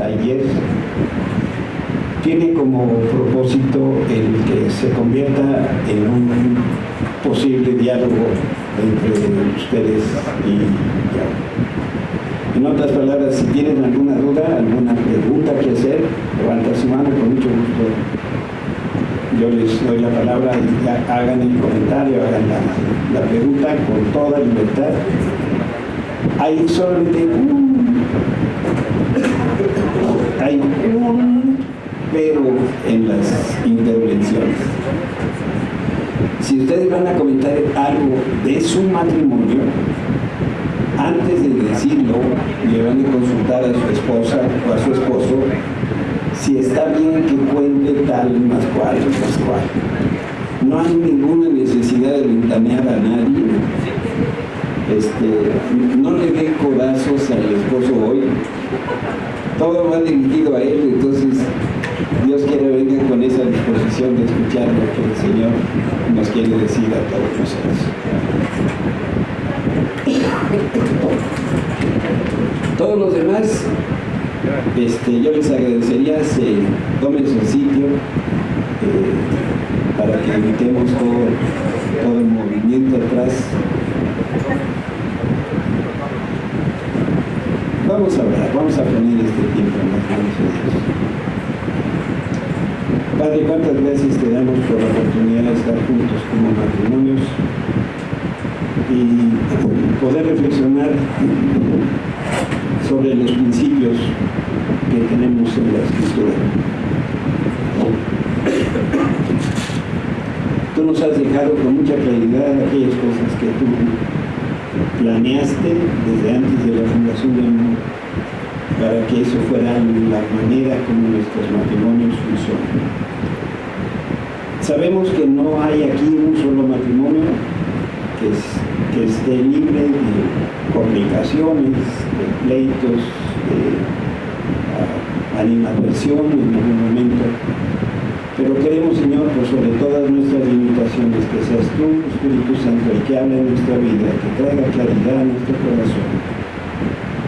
taller tiene como propósito el que se convierta en un posible diálogo entre ustedes y yo. En otras palabras, si tienen alguna duda, alguna pregunta que hacer, levanta su mano, con mucho gusto yo les doy la palabra y hagan el comentario, hagan la pregunta con toda libertad. Hay solamente hay un pero en las intervenciones. Si ustedes van a comentar algo de su matrimonio, antes de decirlo, le van a consultar a su esposa o a su esposo si está bien que cuente tal más cual. No hay ninguna necesidad de ventanear a nadie. No le dé codazos al esposo hoy. Todo va dirigido a él, entonces Dios quiere venga con esa disposición de escuchar lo que el Señor nos quiere decir a todos nosotros. Todos los demás, yo les agradecería se tomen su sitio para que evitemos todo el movimiento atrás. Vamos a orar, vamos a poner este tiempo en las manos de Dios. Padre, cuántas gracias te damos por la oportunidad de estar juntos como matrimonios y poder reflexionar sobre los principios que tenemos en la Escritura. Tú nos has dejado con mucha claridad aquellas cosas que tú planeaste desde antes de la fundación del mundo para que eso fuera la manera como nuestros matrimonios funcionan. Sabemos que no hay aquí un solo matrimonio que esté libre de complicaciones, de pleitos, de animadversión en algún momento, pero queremos, Señor, por sobre todas nuestras limitaciones, que seas tú, Espíritu Santo, el que habla en nuestra vida, que traiga claridad a nuestro corazón,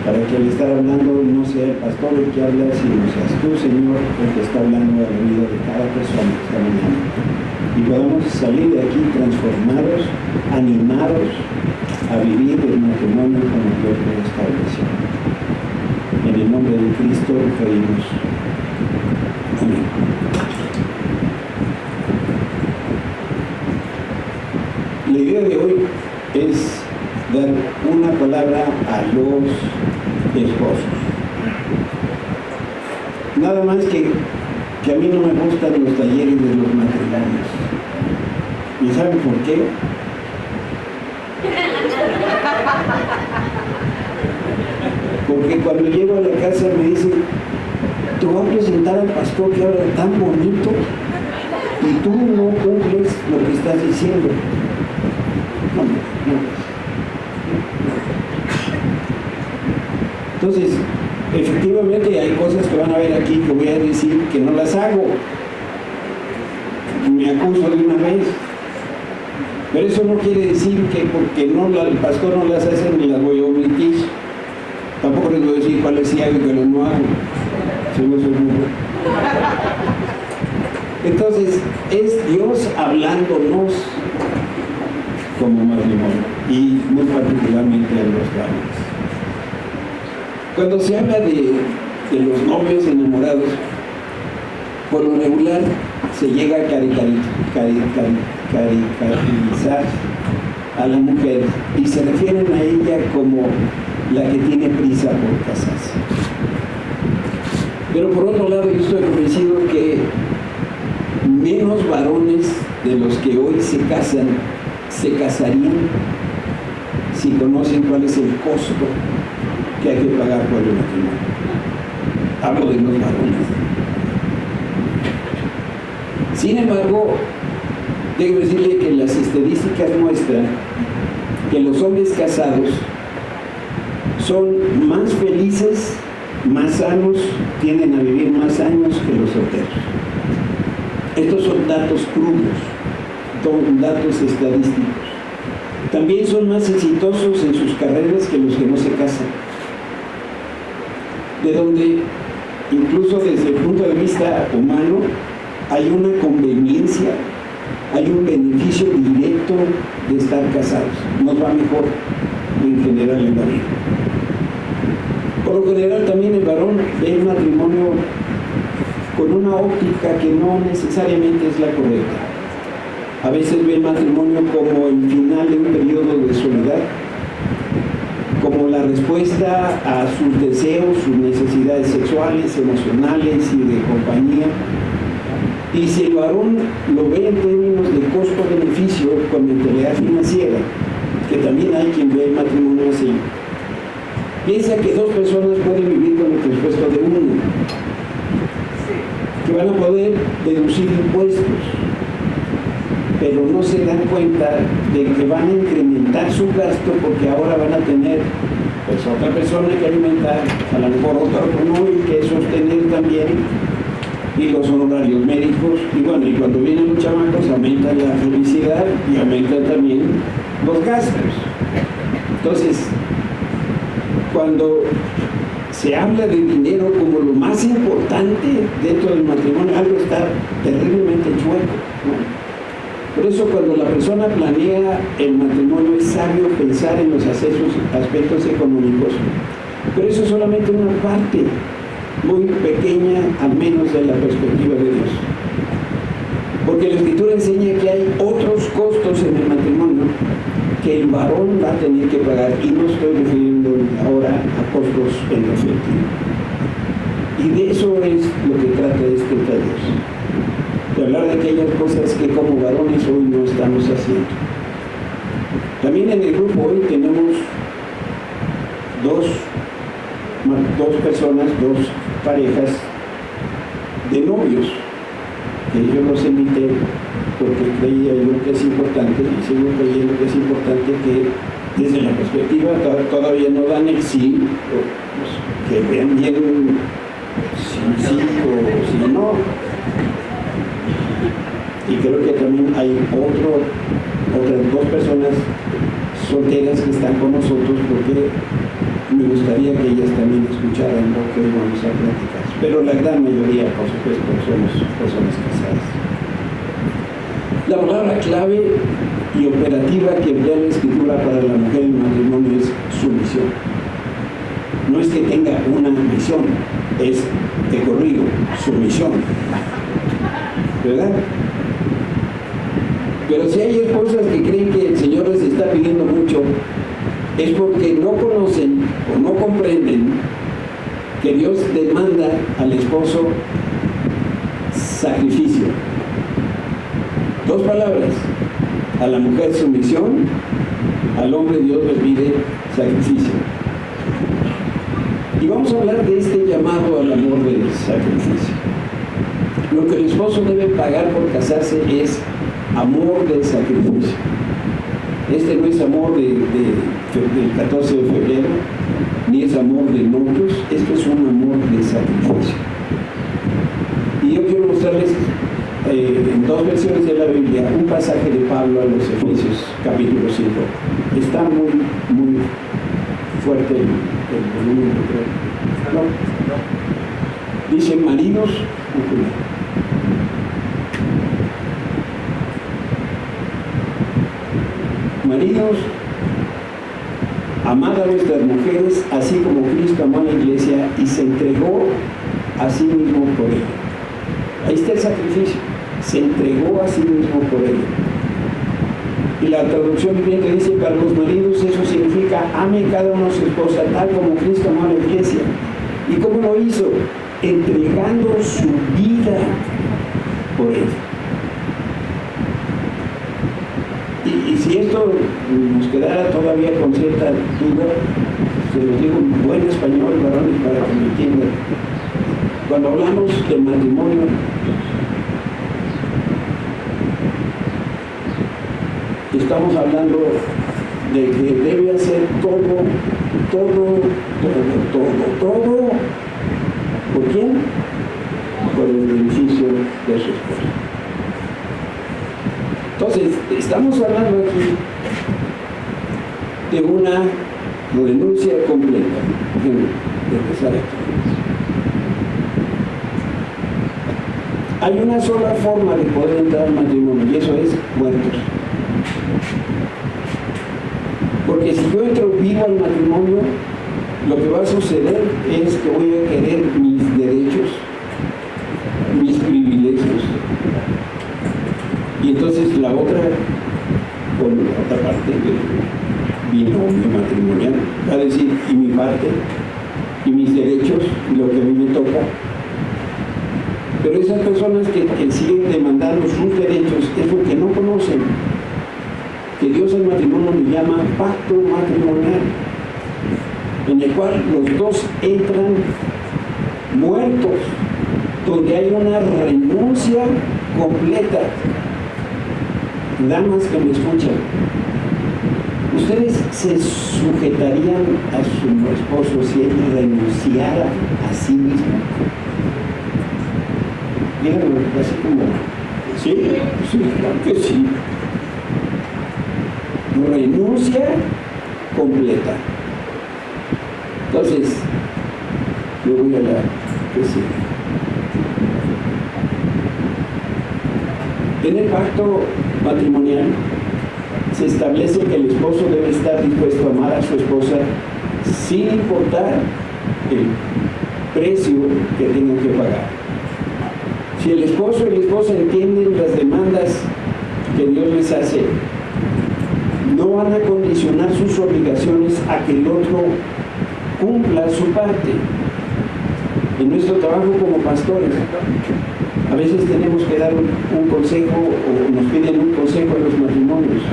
para que al estar hablando no sea el pastor el que habla, sino seas tú, Señor, el que está hablando a la vida de cada persona esta mañana. Y podamos salir de aquí transformados, animados a vivir el matrimonio como Dios lo estableció. En el nombre de Cristo lo pedimos. Amén. La idea de hoy es dar una palabra a los esposos. Nada más que a mí no me gustan los talleres de los matrimonios. ¿Y saben por qué? Porque cuando llego a la casa me dice, te voy a presentar al pastor que habla tan bonito y tú no cumples lo que estás diciendo. No. Entonces, efectivamente hay cosas que van a ver aquí que voy a decir que no las hago. Me acuso de una vez. Pero eso no quiere decir que porque el pastor no las hace ni las voy a omitir. Tampoco les voy a decir cuáles sí hago y cuáles no hago. Si no soy burro. Entonces, es Dios hablándonos como matrimonio y muy particularmente a los varones. Cuando se habla de los novios enamorados, por lo regular se llega a caricaturizar a la mujer y se refieren a ella como la que tiene prisa por casarse. Pero por otro lado, yo estoy convencido que menos varones de los que hoy se casan se casarían si conocen cuál es el costo que hay que pagar por el matrimonio. Hablo de los varones. Sin embargo, debo decirle que las estadísticas muestran que los hombres casados son más felices, más sanos, tienden a vivir más años que los solteros. Estos son datos crudos, son datos estadísticos. También son más exitosos en sus carreras que los que no se casan. De donde incluso desde el punto de vista humano, hay una conveniencia, hay un beneficio directo de estar casados. Nos va mejor en general en la vida. Por lo general también el varón ve el matrimonio con una óptica que no necesariamente es la correcta. A veces ve el matrimonio como el final de un periodo de soledad, como la respuesta a sus deseos, sus necesidades sexuales, emocionales y de compañía. Y si el varón lo ve en términos de costo-beneficio con mentalidad financiera, que también hay quien ve el matrimonio así, piensa que dos personas pueden vivir con el presupuesto de una, que van a poder deducir impuestos, pero no se dan cuenta de que van a incrementar su gasto porque ahora van a tener pues otra persona que alimentar, a lo mejor otro automóvil que sostener también, y los honorarios médicos, y bueno, y cuando vienen los chamacos aumenta la felicidad y aumentan también los gastos. Entonces, cuando se habla de dinero como lo más importante dentro del matrimonio, algo está terriblemente chueco, ¿no? Por eso cuando la persona planea el matrimonio es sabio pensar en los aspectos económicos, pero eso es solamente una parte muy pequeña, al menos de la perspectiva de Dios. Porque la Escritura enseña que hay otros costos en el matrimonio que el varón va a tener que pagar, y no estoy refiriendo ahora a costos en efectivo. Y de eso es lo que trata este taller, de hablar de aquellas cosas que como varones hoy no estamos haciendo. También en el grupo hoy tenemos dos personas, dos parejas de novios, que yo los invité porque creía yo que es importante, y sigo creyendo que es importante que desde la perspectiva todavía no dan el sí, pues, que vean bien si sí o si no. Y creo que también hay otras dos personas solteras que están con nosotros, porque me gustaría que ellas también escucharan lo que hoy vamos a platicar. Pero la gran mayoría, por supuesto, somos personas casadas. La palabra clave y operativa que emplea la Escritura para la mujer en el matrimonio es sumisión. No es que tenga una misión, es de corrido, sumisión. ¿Verdad? Pero si hay esposas que creen que el Señor les está pidiendo mucho, es porque no conocen o no comprenden que Dios demanda al esposo sacrificio. Dos palabras: a la mujer sumisión, al hombre Dios le pide sacrificio. Y vamos a hablar de este llamado al amor del sacrificio. Lo que el esposo debe pagar por casarse es amor de sacrificio. Este no es amor del 14 de febrero, ni es amor de novios, esto es un amor de sacrificio. Y yo quiero mostrarles en dos versiones de la Biblia un pasaje de Pablo a los Efesios, capítulo 5. Está muy fuerte el volumen, creo. No. Dice: maridos, maridos, amad a vuestras mujeres, así como Cristo amó a la iglesia y se entregó a sí mismo por ella. Ahí está el sacrificio, se entregó a sí mismo por ella. Y la traducción viviente dice: para los maridos eso significa ame cada uno a su esposa tal como Cristo amó a la iglesia. ¿Y cómo lo hizo? Entregando su vida por ella. Y si esto nos quedara todavía con cierta duda, se lo digo en buen español, varones, para que me entiendan. Cuando hablamos del matrimonio, estamos hablando de que debe hacer todo. ¿Por quién? Por el beneficio de su esposa. Entonces, estamos hablando aquí de una renuncia completa. Déjenme empezar aquí. Hay una sola forma de poder entrar al matrimonio y eso es muertos. Porque si yo entro vivo al matrimonio, lo que va a suceder es que voy a querer mis derechos, mis privilegios. Y entonces la otra, con otra parte del binomio matrimonial, va a decir, y mi parte, y mis derechos, lo que a mí me toca. Pero esas personas que siguen demandando sus derechos es porque no conocen que Dios al matrimonio le llama pacto matrimonial, en el cual los dos entran muertos, donde hay una renuncia completa. Damas que me escuchan, ¿ustedes se sujetarían a su esposo si él renunciara a sí mismo? Díganme así como, sí, claro que sí. Renuncia completa. Entonces, yo voy a la que sigue. En el pacto matrimonial se establece que el esposo debe estar dispuesto a amar a su esposa sin importar el precio que tengan que pagar. Si el esposo y la esposa entienden las demandas que Dios les hace, no van a condicionar sus obligaciones a que el otro cumpla su parte. En nuestro trabajo como pastores, a veces tenemos que dar un consejo o nos piden un consejo a los matrimonios.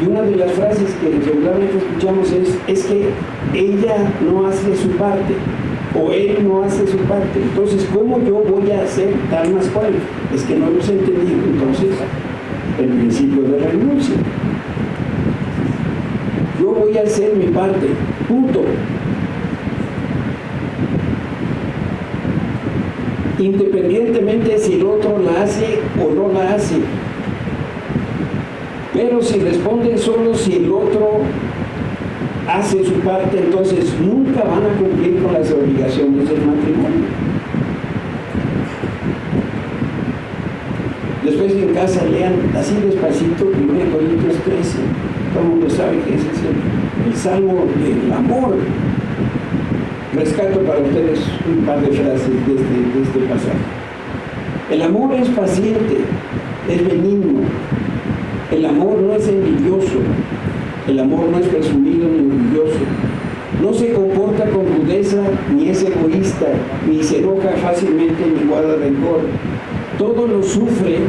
Y una de las frases que regularmente escuchamos es que ella no hace su parte o él no hace su parte. Entonces, ¿cómo yo voy a hacer tal más cual? Es que no hemos entendido entonces el principio de renuncia. Yo voy a hacer mi parte, punto. Independientemente si el otro la hace o no la hace. Pero si responden solo si el otro hace su parte, entonces nunca van a cumplir con las obligaciones del matrimonio. Después en casa lean así despacito 1 Corintios 13. Todo el mundo sabe que ese es el salmo del amor. Rescato para ustedes un par de frases de este pasaje. El amor es paciente, es benigno. El amor no es envidioso. El amor no es presumido ni orgulloso. No se comporta con rudeza, ni es egoísta, ni se enoja fácilmente, ni guarda rencor. Todo lo sufre,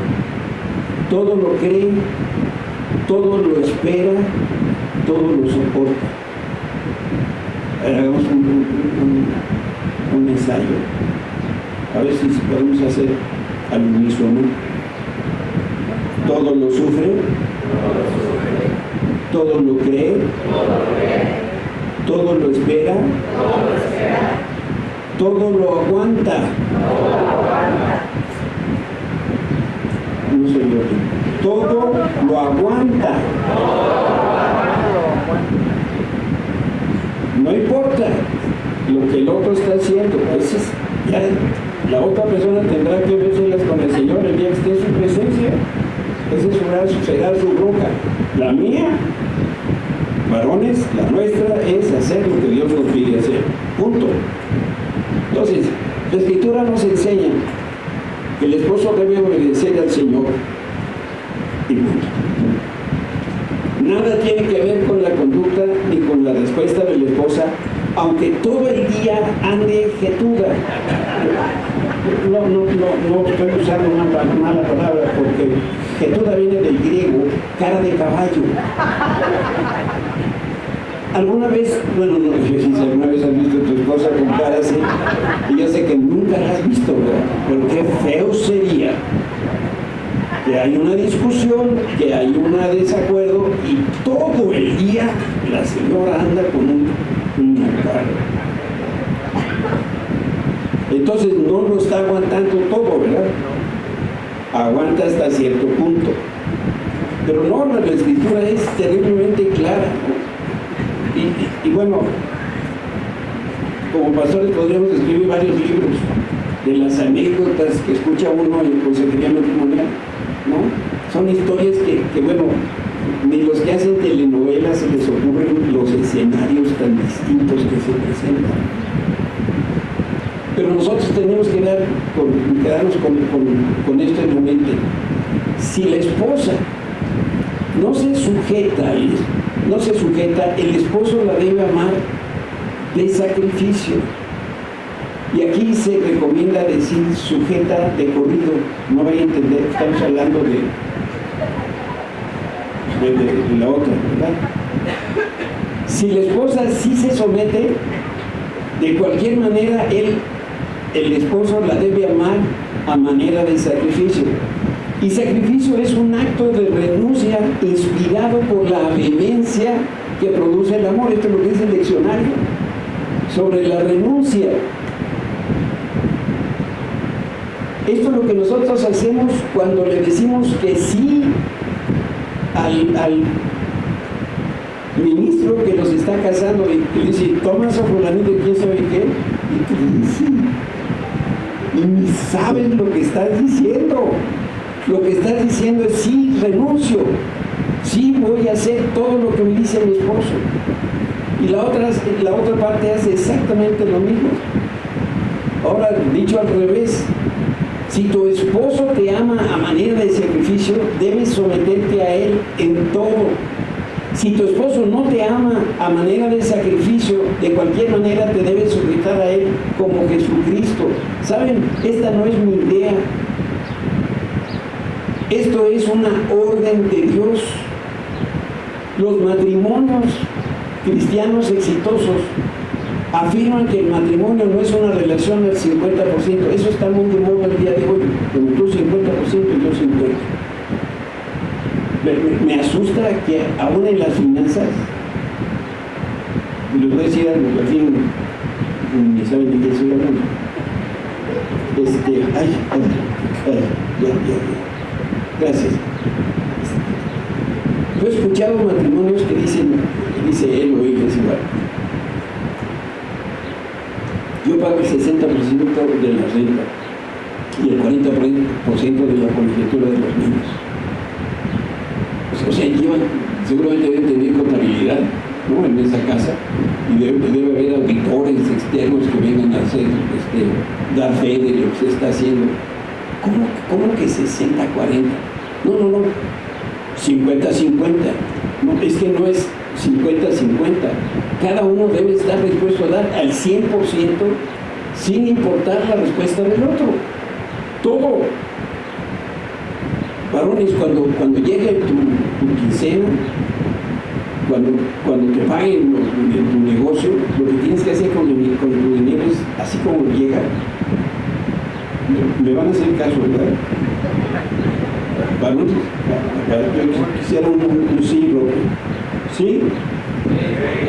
todo lo cree, todo lo espera, todo lo soporta. Hagamos un ensayo. A ver si podemos hacer al unísono. Todo lo sufre, todo lo cree, todo lo espera, todo lo aguanta. No soy yo. Todo lo aguanta. No importa lo que el otro está haciendo, pues ya la otra persona tendrá que verselas con el Señor el día que esté en su presencia. Esa será su bronca. La mía, varones, la nuestra es hacer lo que Dios nos pide hacer. Punto. Entonces, la Escritura nos enseña que el esposo debe obedecer al Señor. Y punto. Nada tiene que ver con la conducta ni con la respuesta de la esposa, aunque todo el día ande jetuda. No estoy usando una mala palabra porque jetuda viene del griego, cara de caballo. ¿Alguna vez, bueno, no sé si alguna vez has visto a tu esposa con cara así? Y yo sé que nunca la has visto, ¿verdad? Pero qué feo sería que hay una discusión, que hay un desacuerdo y todo el día la señora anda con una cara. Entonces no lo está aguantando todo, ¿verdad? Aguanta hasta cierto punto. Pero no, la Escritura es terriblemente clara, ¿no? Y bueno, como pastores podríamos escribir varios libros de las anécdotas que escucha uno en consejería matrimonial, ¿no? Son historias que bueno, ni los que hacen telenovelas se les ocurren los escenarios tan distintos que se presentan. Pero nosotros tenemos que quedarnos con esto en la mente. Si la esposa no se sujeta, el esposo la debe amar de sacrificio. Y aquí se recomienda decir sujeta de corrido. No vaya a entender que estamos hablando de la otra, ¿verdad? Si la esposa sí se somete, de cualquier manera el esposo la debe amar a manera de sacrificio. Y sacrificio es un acto de renuncia inspirado por la vehemencia que produce el amor. Esto es lo que dice el diccionario sobre la renuncia. Esto es lo que nosotros hacemos cuando le decimos que sí al ministro que nos está casando y le dice, tomas a fulanito y quién sabe qué, y tú dices, y ni sabes lo que estás diciendo. Lo que estás diciendo es sí, renuncio, sí voy a hacer todo lo que me dice mi esposo. Y la otra parte hace exactamente lo mismo. Ahora, dicho al revés, si tu esposo te ama a manera de sacrificio, debes someterte a él en todo. Si tu esposo no te ama a manera de sacrificio, de cualquier manera te debes sujetar a él como Jesucristo. ¿Saben? Esta no es mi idea. Esto es una orden de Dios. Los matrimonios cristianos exitosos afirman que el matrimonio no es una relación al 50%. Eso está muy de moda el día de hoy. Como tú 50% y yo 50%. Me asusta que aún en las finanzas, y les voy a decir algo, al fin ni saben de qué estoy hablando. Gracias. Yo he escuchado matrimonios que dice él o ella es igual. Yo pago el 60% de la renta y el 40% de la colegiatura de los niños. O sea, seguramente deben tener contabilidad, ¿no?, en esa casa, y debe haber auditores externos que vengan a hacer, dar fe de lo que se está haciendo. ¿Cómo que 60-40? No, 50-50. No, es que no es 50-50. Cada uno debe estar dispuesto a dar al 100% sin importar la respuesta del otro. Todo. Varones, cuando llegue tu quincena, cuando te paguen tu negocio, lo que tienes que hacer con tu dinero es así como llega. Me van a hacer caso, ¿verdad? Varones, yo quisiera un sí, ¿sí?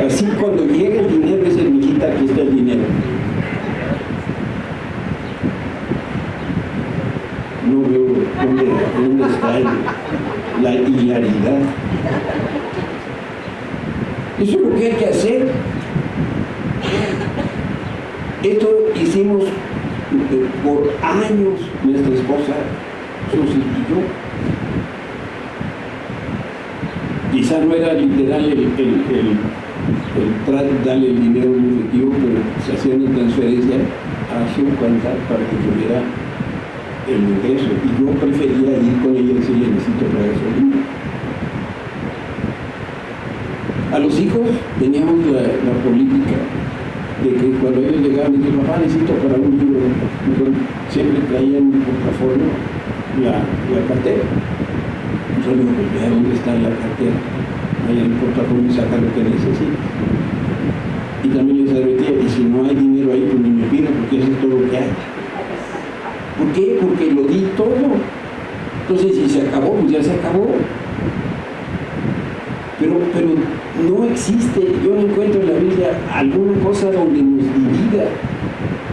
Así cuando llegue el dinero, es el mijita, aquí está el dinero. No veo dónde está la hilaridad. Eso es lo que hay que hacer. Esto hicimos por años nuestra esposa, Susi y yo. Quizá no era literal darle el dinero en efectivo, pero se hacía una transferencia a su cuenta para que tuviera el ingreso, y yo prefería ir con ella y decirle, necesito traer gasolina. A los hijos teníamos la política de que cuando ellos llegaban y decían, papá, necesito para un libro, siempre traían en el portafolio la cartera. Yo le digo, pues vea dónde está la cartera, ahí en el portafolio saca lo que necesita. Y también les advertía, y si no hay dinero ahí, pues ni me pida, porque eso es todo lo que hay. ¿Por qué? Porque lo di todo. Entonces, si se acabó, pues ya se acabó. Pero no existe, yo no encuentro en la Biblia alguna cosa donde nos divida.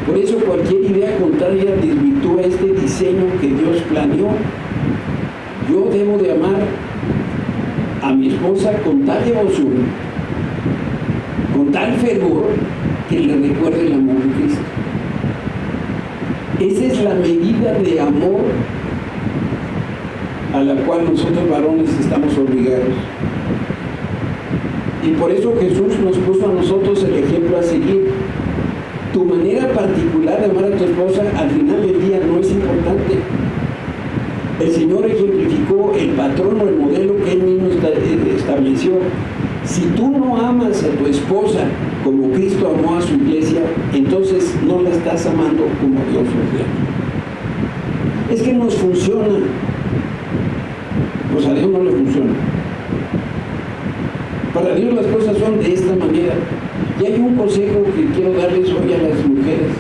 Por eso cualquier idea contraria desvirtúa este diseño que Dios planeó. Yo debo de amar a mi esposa con tal devoción, con tal fervor, que le recuerde el amor de Cristo. Esa es la medida de amor a la cual nosotros varones estamos obligados. Y por eso Jesús nos puso a nosotros el ejemplo a seguir. Tu manera particular de amar a tu esposa al final del día no es importante. El Señor ejemplificó el patrón o el modelo que Él mismo estableció. Si tú no amas a tu esposa como Cristo amó a su iglesia, entonces no la estás amando como Dios lo quiere. Es que nos funciona. Pues a Dios no le funciona. Para Dios las cosas son de esta manera. Y hay un consejo que quiero darles hoy a las mujeres.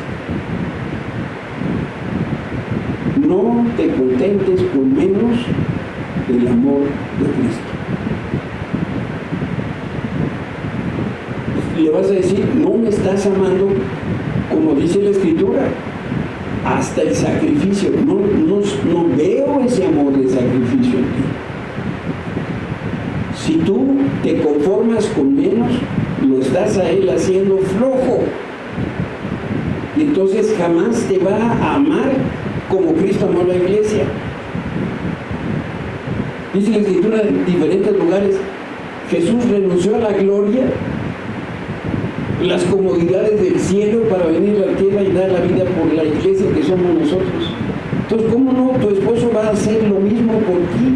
No te contentes con menos del amor de Cristo. Le vas a decir, no me estás amando como dice la Escritura, hasta el sacrificio. No veo ese amor de sacrificio en ti. Si tú te conformas con menos, lo estás a Él haciendo flojo. Y entonces jamás te va a amar como Cristo amó a la iglesia. Dice la Escritura en diferentes lugares, Jesús renunció a la gloria, las comodidades del cielo para venir a la tierra y dar la vida por la iglesia que somos nosotros. Entonces, ¿cómo no? Tu esposo va a hacer lo mismo por ti.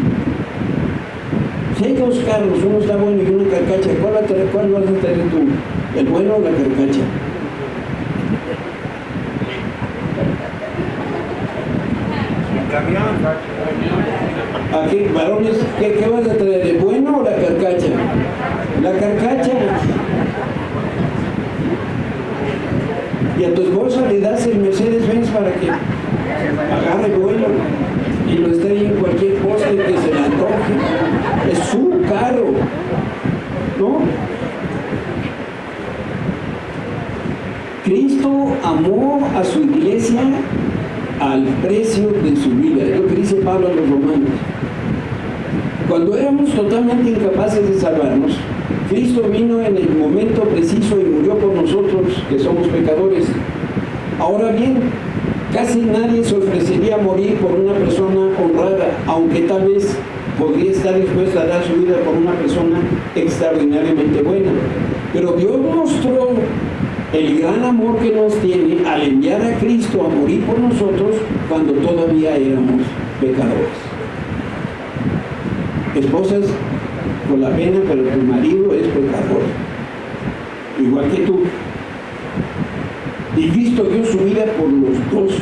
Si hay dos carros, uno está bueno y una carcacha, ¿cuál vas a traer tú? ¿El bueno o la carcacha? Aquí, varones, ¿qué vas a traer? ¿El bueno o la carcacha? La carcacha. Y a tu esposa le das el Mercedes-Benz para que agarre vuelo y lo estrelle en cualquier poste que se le antoje. Es su carro, ¿no? Cristo amó a su iglesia al precio de su vida. Es lo que dice Pablo a los romanos. Cuando éramos totalmente incapaces de salvarnos, Cristo vino en el momento preciso y murió por nosotros, que somos pecadores. Ahora bien, casi nadie se ofrecería a morir por una persona honrada, aunque tal vez podría estar dispuesta a dar su vida por una persona extraordinariamente buena. Pero Dios mostró el gran amor que nos tiene al enviar a Cristo a morir por nosotros cuando todavía éramos pecadores. Esposas, con la pena, pero tu marido es pecador, igual que tú. Y Cristo dio su vida por los dos.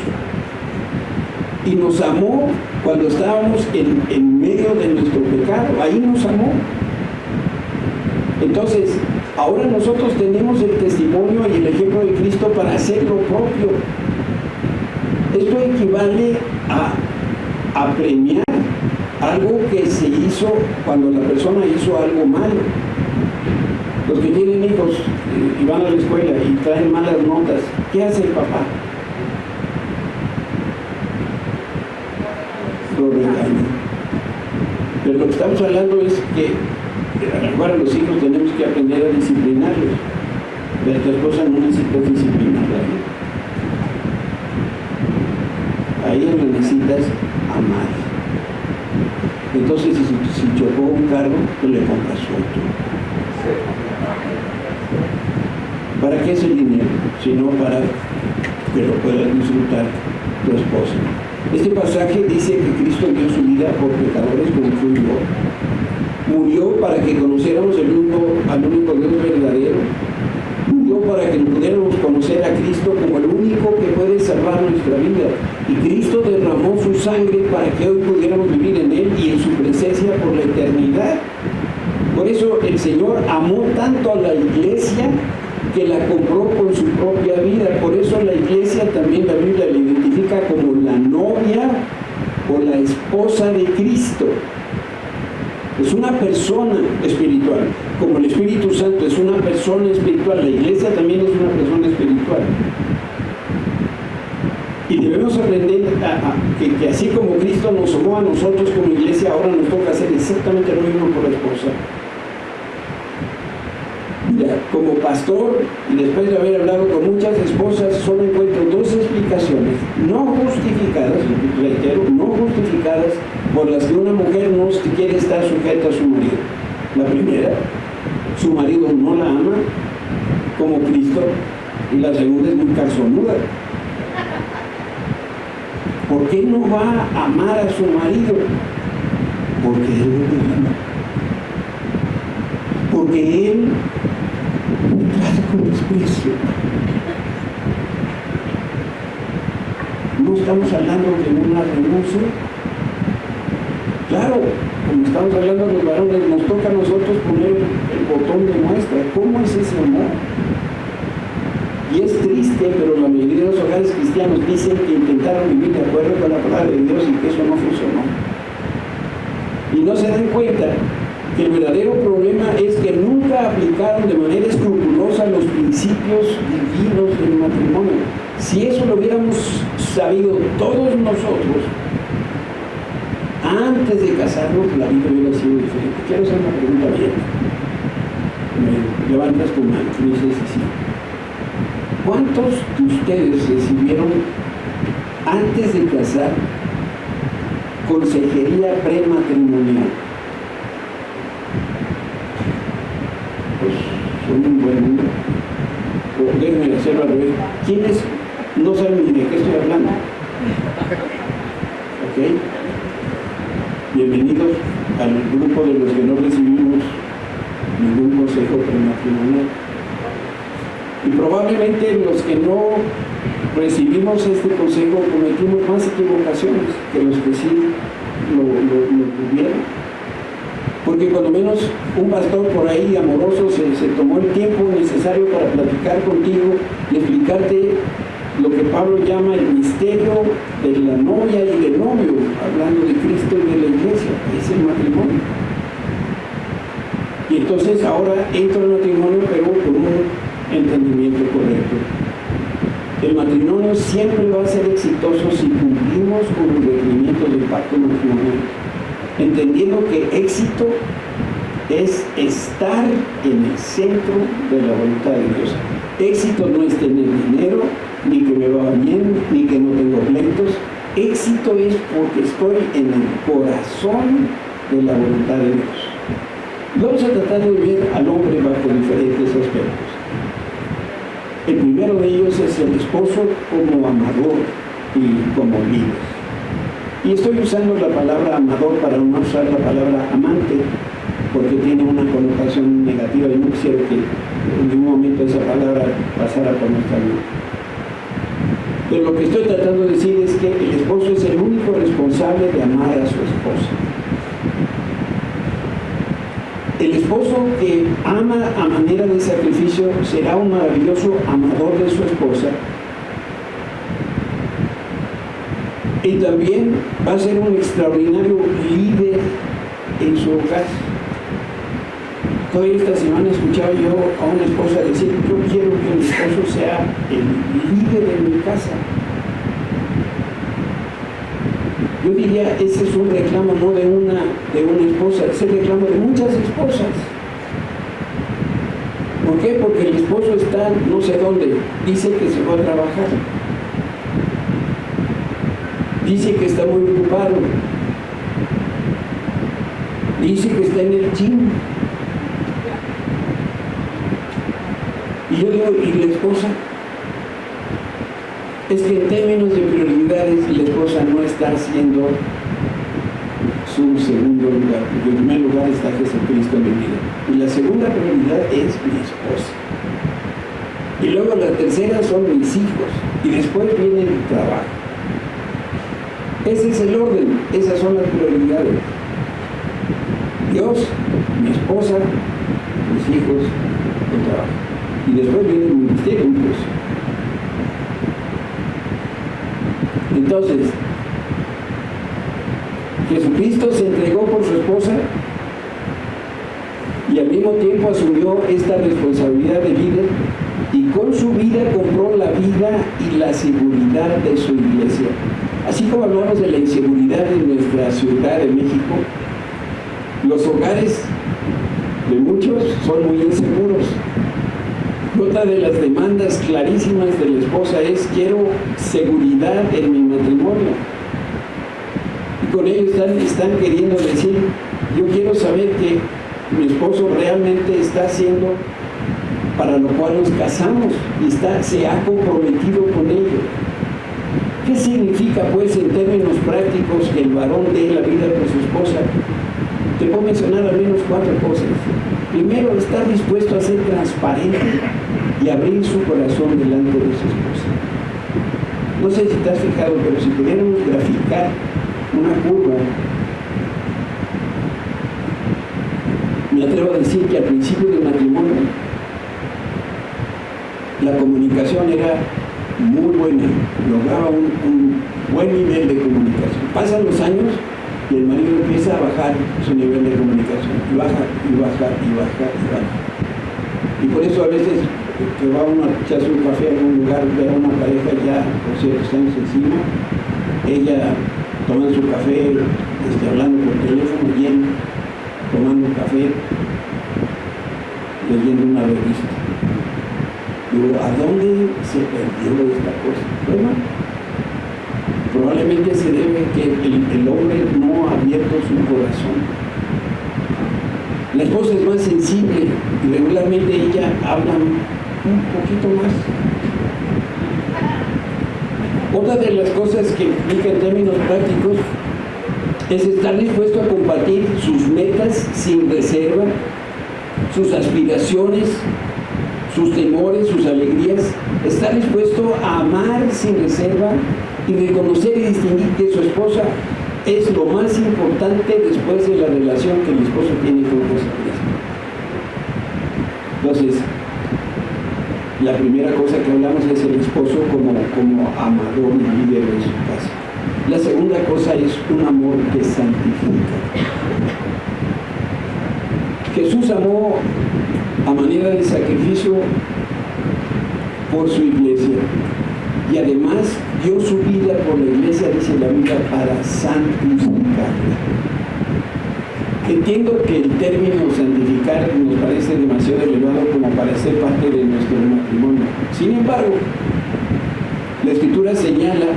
Y nos amó cuando estábamos en medio de nuestro pecado. Ahí nos amó. Entonces, ahora nosotros tenemos el testimonio y el ejemplo de Cristo para hacer lo propio. Esto equivale a premiar algo que se hizo cuando la persona hizo algo malo. Los que tienen hijos y van a la escuela y traen malas notas, ¿qué hace el papá? Lo regaña. Pero lo que estamos hablando es que para los hijos tenemos que aprender a disciplinarlos. Pero tu esposa no necesita disciplinarla. A ella la necesitas amar. Entonces, si chocó un carro, tú le compras otro. ¿Para qué es el dinero? Sino para que lo puedas disfrutar tu esposa. Este pasaje dice que Cristo dio su vida por pecadores como tú y yo. Murió para que conociéramos al único Dios verdadero. Murió para que pudiéramos conocer a Cristo como el único que puede salvar nuestra vida. Y Cristo derramó su sangre para que hoy pudiéramos vivir en Él y en su presencia por la eternidad. Por eso el Señor amó tanto a la iglesia que la compró con su propia vida. Por eso la iglesia también la Biblia la identifica como la novia o la esposa de Cristo. Es una persona espiritual, como el Espíritu Santo es una persona espiritual, la iglesia también es una persona espiritual. Y debemos aprender que así como Cristo nos amó a nosotros como iglesia, ahora nos toca hacer exactamente lo mismo por la esposa. Mira, como pastor, y después de haber hablado con muchas esposas, solo encuentro dos explicaciones no justificadas, reitero, no justificadas por las que una mujer no quiere estar sujeta a su marido. La primera, su marido no la ama como Cristo, y la segunda es muy calzonuda. ¿Por qué no va a amar a su marido? Porque él no le ama. Porque él me trata con desprecio. No estamos hablando de una renuncia. Claro, como estamos hablando de los varones, nos toca a nosotros poner el botón de muestra. ¿Cómo es ese amor? Y es triste, pero la mayoría de los hogares cristianos dicen que intentaron vivir de acuerdo con la palabra de Dios y que eso no funcionó. Y no se dan cuenta que el verdadero problema es que nunca aplicaron de manera escrupulosa los principios divinos del matrimonio. Si eso lo hubiéramos sabido todos nosotros, antes de casarnos, la vida hubiera sido diferente. Quiero hacer una pregunta abierta. Me levantas tu mano y dices sí. ¿Cuántos de ustedes recibieron antes de casar consejería prematrimonial? Pues son un buen número. Déjenme hacerlo al revés. ¿Quiénes no saben ni de qué estoy hablando? ¿Ok? Bienvenidos al grupo de los que no recibimos ningún consejo prematrimonial. Y probablemente los que no recibimos este consejo cometimos más equivocaciones que los que sí lo tuvieron. Porque cuando menos un pastor por ahí amoroso se tomó el tiempo necesario para platicar contigo y explicarte lo que Pablo llama el misterio de la novia y del novio, hablando de Cristo y de la iglesia, es el matrimonio. Y entonces ahora entra el matrimonio, pero con un entendimiento correcto. El matrimonio siempre va a ser exitoso si cumplimos con los requerimientos del pacto matrimonial, entendiendo que éxito es estar en el centro de la voluntad de Dios. Éxito no es tener dinero, ni que me va bien, ni que no tengo pleitos. Éxito es porque estoy en el corazón de la voluntad de Dios. Vamos a tratar de ver al hombre bajo diferentes aspectos. El primero de ellos es el esposo como amador y como líder. Y estoy usando la palabra amador para no usar la palabra amante, porque tiene una connotación negativa y no quisiera que en ningún momento esa palabra pasara por nuestra vida. Pero lo que estoy tratando de decir es que el esposo es el único responsable de amar a su esposa. El esposo que ama a manera de sacrificio será un maravilloso amador de su esposa, y también va a ser un extraordinario líder en su hogar. Toda esta semana escuchaba yo a una esposa decir: yo quiero que mi esposo sea el líder de mi casa. Yo diría, ese es un reclamo no de una esposa, es el reclamo de muchas esposas. ¿Por qué? Porque el esposo está no sé dónde, dice que se va a trabajar, dice que está muy ocupado, dice que está en el gym. Y yo digo, ¿y la esposa? Es que en términos de prioridades la esposa no está haciendo su segundo lugar, porque en primer lugar está Jesucristo en mi vida, y la segunda prioridad es mi esposa, y luego la tercera son mis hijos, y después viene el trabajo. Ese es el orden, esas son las prioridades: Dios, mi esposa, mis hijos, el trabajo, y después viene el ministerio incluso. Entonces, Jesucristo se entregó por su esposa y al mismo tiempo asumió esta responsabilidad de líder, y con su vida compró la vida y la seguridad de su iglesia. Así como hablamos de la inseguridad en nuestra Ciudad de México, los hogares de muchos son muy inseguros. Otra de las demandas clarísimas de la esposa es: quiero seguridad en mi matrimonio. Y con ello están queriendo decir: yo quiero saber que mi esposo realmente está haciendo para lo cual nos casamos y se ha comprometido con ello. ¿Qué significa, pues, en términos prácticos, que el varón dé la vida por su esposa? Te puedo mencionar al menos 4 cosas. Primero, estar dispuesto a ser transparente y abrir su corazón delante de su esposa. No sé si te has fijado, pero si pudiéramos graficar una curva, me atrevo a decir que al principio del matrimonio la comunicación era muy buena, lograba un buen nivel de comunicación. Pasan los años y el marido empieza a bajar su nivel de comunicación, y baja, y baja, y baja, y baja. Y por eso a veces que va uno a echarse un café en un lugar, ve a una pareja ya por ciertos años encima, ella tomando su café, hablando por teléfono, y él tomando café, leyendo una revista. Digo, ¿a dónde se perdió esta cosa? Bueno, probablemente se debe que el hombre no ha abierto su corazón. La esposa es más sensible y regularmente ella habla un poquito más. Otra de las cosas que implica en términos prácticos es estar dispuesto a compartir sus metas sin reserva, sus aspiraciones, sus temores, sus alegrías, estar dispuesto a amar sin reserva y reconocer y distinguir que su esposa es lo más importante después de la relación que el esposo tiene con su esposa. Entonces, la primera cosa que hablamos es el esposo como amador y líder de su casa. La segunda cosa es un amor que santifica. Jesús amó a manera de sacrificio por su iglesia y además dio su vida por la iglesia, dice la Biblia, para santificarla. Entiendo que el término santificar nos parece demasiado elevado como para ser parte de nuestro matrimonio. Sin embargo, la Escritura señala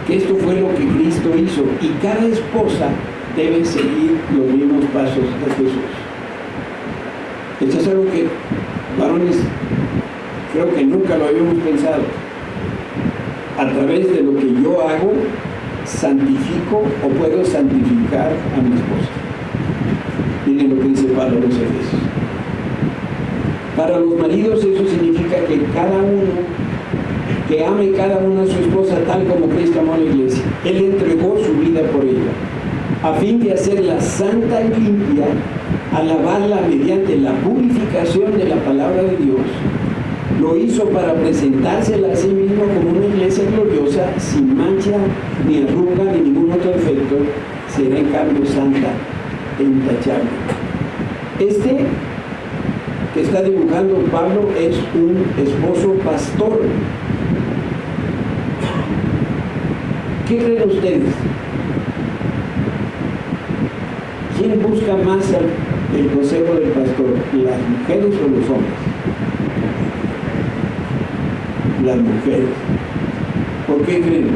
que esto fue lo que Cristo hizo y cada esposa debe seguir los mismos pasos de Jesús. Esto es algo que, varones, creo que nunca lo habíamos pensado. A través de lo que yo hago, santifico o puedo santificar a mi esposa. Miren lo que dice Pablo a los Efesios. Para los maridos eso significa que cada uno, que ame cada uno a su esposa tal como Cristo amó a la iglesia. Él entregó su vida por ella, a fin de hacerla santa y limpia, alabarla mediante la purificación de la palabra de Dios. Lo hizo para presentársela a sí mismo como una iglesia gloriosa, sin mancha, ni arruga, ni ningún otro defecto. Será en cambio santa e intachable. Este que está dibujando Pablo es un esposo pastor. ¿Qué creen ustedes? ¿Quién busca más el consejo del pastor? ¿Las mujeres o los hombres? Las mujeres. ¿Por qué creen?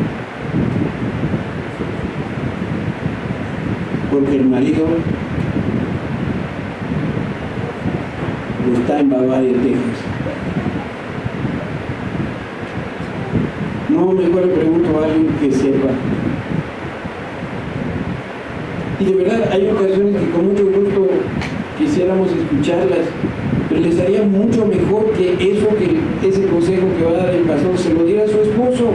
Porque el marido está en Bavaria, Texas. No, mejor le pregunto a alguien que sepa. Y de verdad hay ocasiones que con mucho gusto quisiéramos escucharlas, pero les haría mucho mejor que ese consejo que va a dar el pastor se lo diera a su esposo.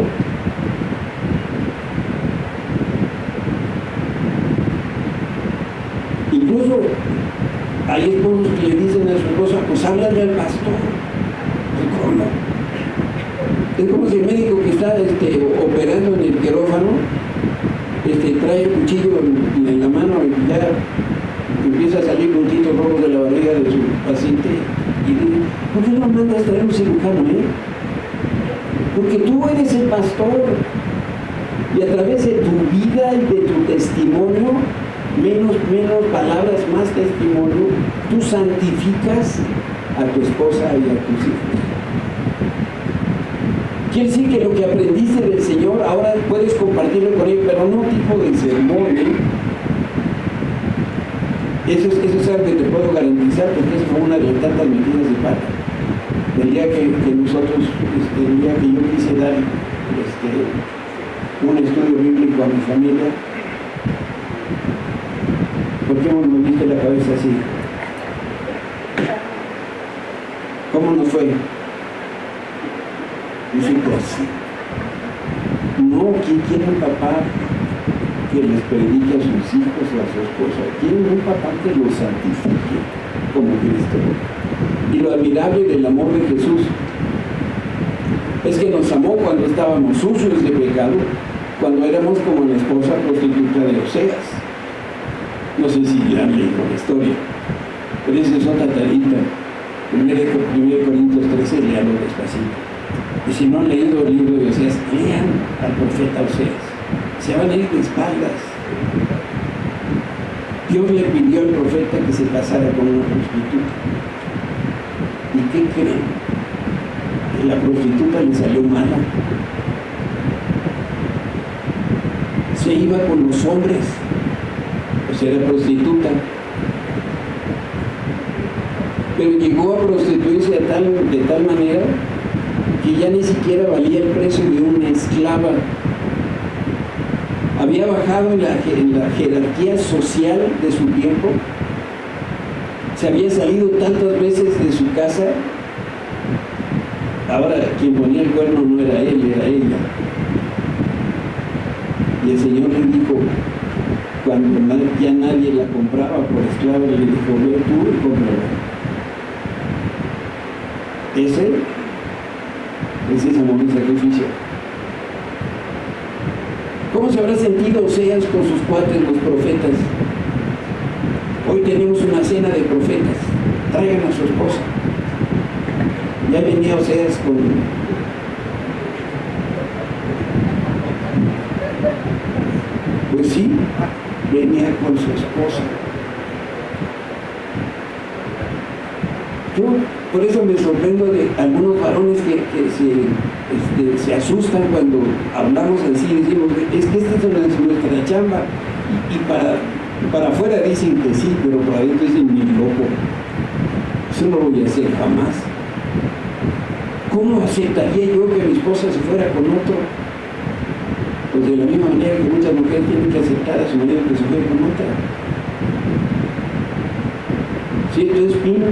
Incluso hay esposos que le dicen a su esposa: pues háblale al pastor. ¿Cómo? Es como si el médico que está operando en el quirófano trae el cuchillo en la mano y ya empieza a salir puntitos rojos de la barriga de su paciente y dice: ¿por qué no mandas traer un cirujano, Porque tú eres el pastor y a través de tu vida y de tu testimonio, menos palabras, más testimonio, tú santificas a tu esposa y a tus hijos. Quiere decir que lo que aprendiste del Señor ahora puedes compartirlo con ellos, pero no tipo de sermón, ¿eh? Eso es algo que te puedo garantizar, porque es como una de tantas metidas de pata. El día que nosotros, el día que yo quise dar un estudio bíblico a mi familia, ¿por qué me moviste la cabeza así? ¿Cómo nos fue? Dice así. No, ¿quién quiere un papá que les predique a sus hijos o a su esposa? Quieren un papá que los santifique como Cristo. Y lo admirable del amor de Jesús es que nos amó cuando estábamos sucios de pecado, cuando éramos como la esposa prostituta de Oseas. No sé si han leído la historia, pero esa es otra tarita. 1 Corintios 13, léalo despacito. Y si no han leído el libro de Oseas, lean al profeta Oseas. Se van a ir de espaldas. Dios le pidió al profeta que se casara con una prostituta. ¿Y qué creen? Que la prostituta le salió mala. Se iba con los hombres, pues era prostituta. Pero llegó a prostituirse de tal manera que ya ni siquiera valía el precio de una esclava. Había bajado en la jerarquía social de su tiempo. Se había salido tantas veces de su casa. Ahora quien ponía el cuerno no era él, era ella. Y el Señor le dijo, cuando ya nadie la compraba por esclava, le dijo, ve tú y cómprala. Ese es amor y sacrificio. ¿Cómo se habrá sentido Oseas con sus cuates, los profetas? Hoy tenemos una cena de profetas. Traigan a su esposa. Ya venía Oseas con... Pues sí, venía con su esposa. Yo por eso me sorprendo de algunos varones que se asustan cuando hablamos así y decimos, es que esta es nuestra chamba. Y para afuera dicen que sí, pero para adentro dicen, ni loco. Eso no lo voy a hacer jamás. ¿Cómo aceptaría yo que mi esposa se fuera con otro? Pues de la misma manera que muchas mujeres tienen que aceptar a su marido que se fuera con otra. Sí, entonces pim,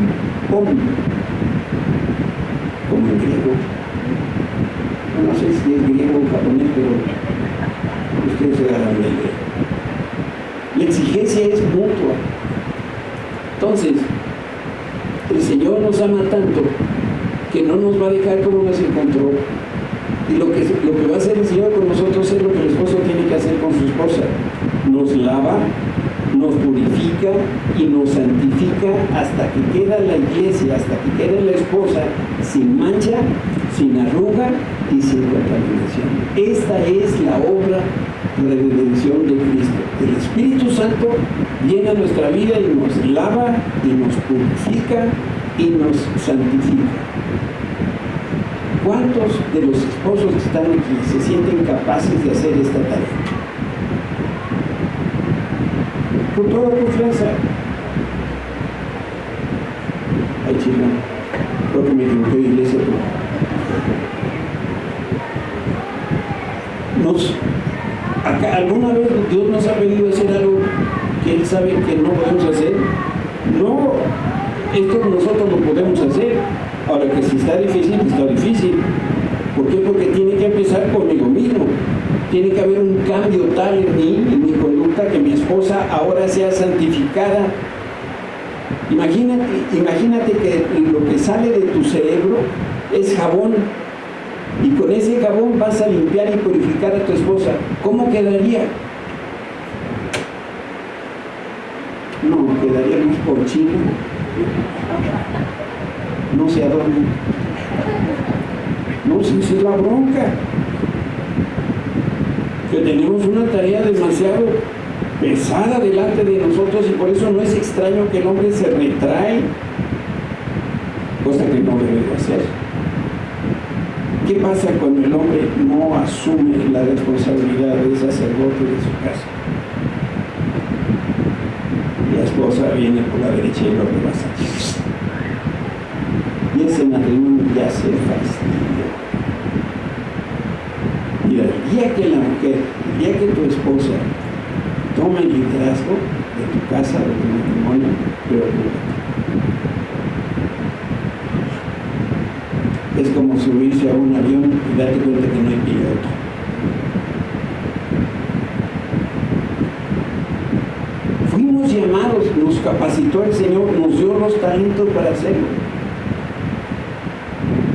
pum, como en griego. No sé si es griego o japonés, pero ustedes se darán la idea. La exigencia es mutua. Entonces, el Señor nos ama tanto que no nos va a dejar como nos encontró. Y lo que va a hacer el Señor con nosotros es lo que el esposo tiene que hacer con su esposa. Nos lava, nos purifica y nos santifica hasta que queda la iglesia, hasta que queda la esposa sin mancha, sin arruga y sin contaminación. Esta es la obra de redención de Cristo. El Espíritu Santo llena nuestra vida y nos lava y nos purifica y nos santifica. ¿Cuántos de los esposos que están aquí se sienten capaces de hacer esta tarea? Con toda confianza. Ay, chica, creo que me equivoqué de iglesia. ¿Alguna vez Dios nos ha pedido hacer algo que Él sabe que no podemos hacer? No, esto nosotros lo podemos hacer. Ahora que si está difícil, está difícil. ¿Por qué? Porque tiene que empezar conmigo mismo. Tiene que haber un cambio tal en mí, en mi conducta, que mi esposa ahora sea santificada. Imagínate que lo que sale de tu cerebro es jabón. Y con ese jabón vas a limpiar y purificar a tu esposa. ¿Cómo quedaría? No, quedaría más cochina. No se adorna. No, si esa es la bronca. Que tenemos una tarea demasiado pesada delante de nosotros y por eso no es extraño que el hombre se retrae, cosa que no debe de hacer. ¿Qué pasa cuando el hombre no asume la responsabilidad de sacerdote de su casa? La esposa viene por la derecha y lo rebasa. Y ese matrimonio ya se fastidió. Mira, el día que la mujer, el día que tu esposa toma el liderazgo de tu casa, de tu matrimonio, preocúpate. Es como subirse a un avión y darte cuenta que no hay piloto. Fuimos llamados, nos capacitó el Señor, nos dio los talentos para hacerlo.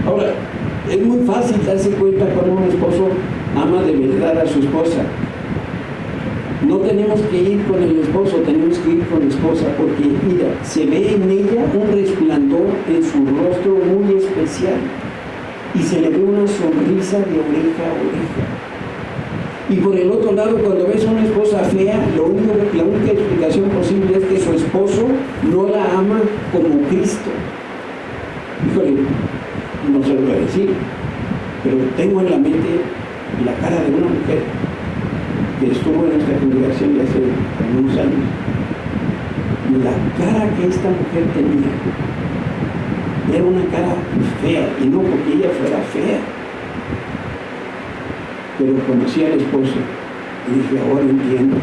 Ahora, es muy fácil darse cuenta cuando un esposo ama de verdad a su esposa. No tenemos que ir con el esposo, tenemos que ir con la esposa, porque mira, se ve en ella un resplandor en su rostro muy especial y se le ve una sonrisa de oreja a oreja. Y por el otro lado, cuando ves a una esposa fea, la única explicación posible es que su esposo no la ama como Cristo. Híjole, no se lo voy a decir, pero tengo en la mente la cara de una mujer que estuvo en nuestra congregación de hace algunos años. La cara que esta mujer tenía era una cara fea, y no porque ella fuera fea, pero conocí al esposo y dije, ahora entiendo.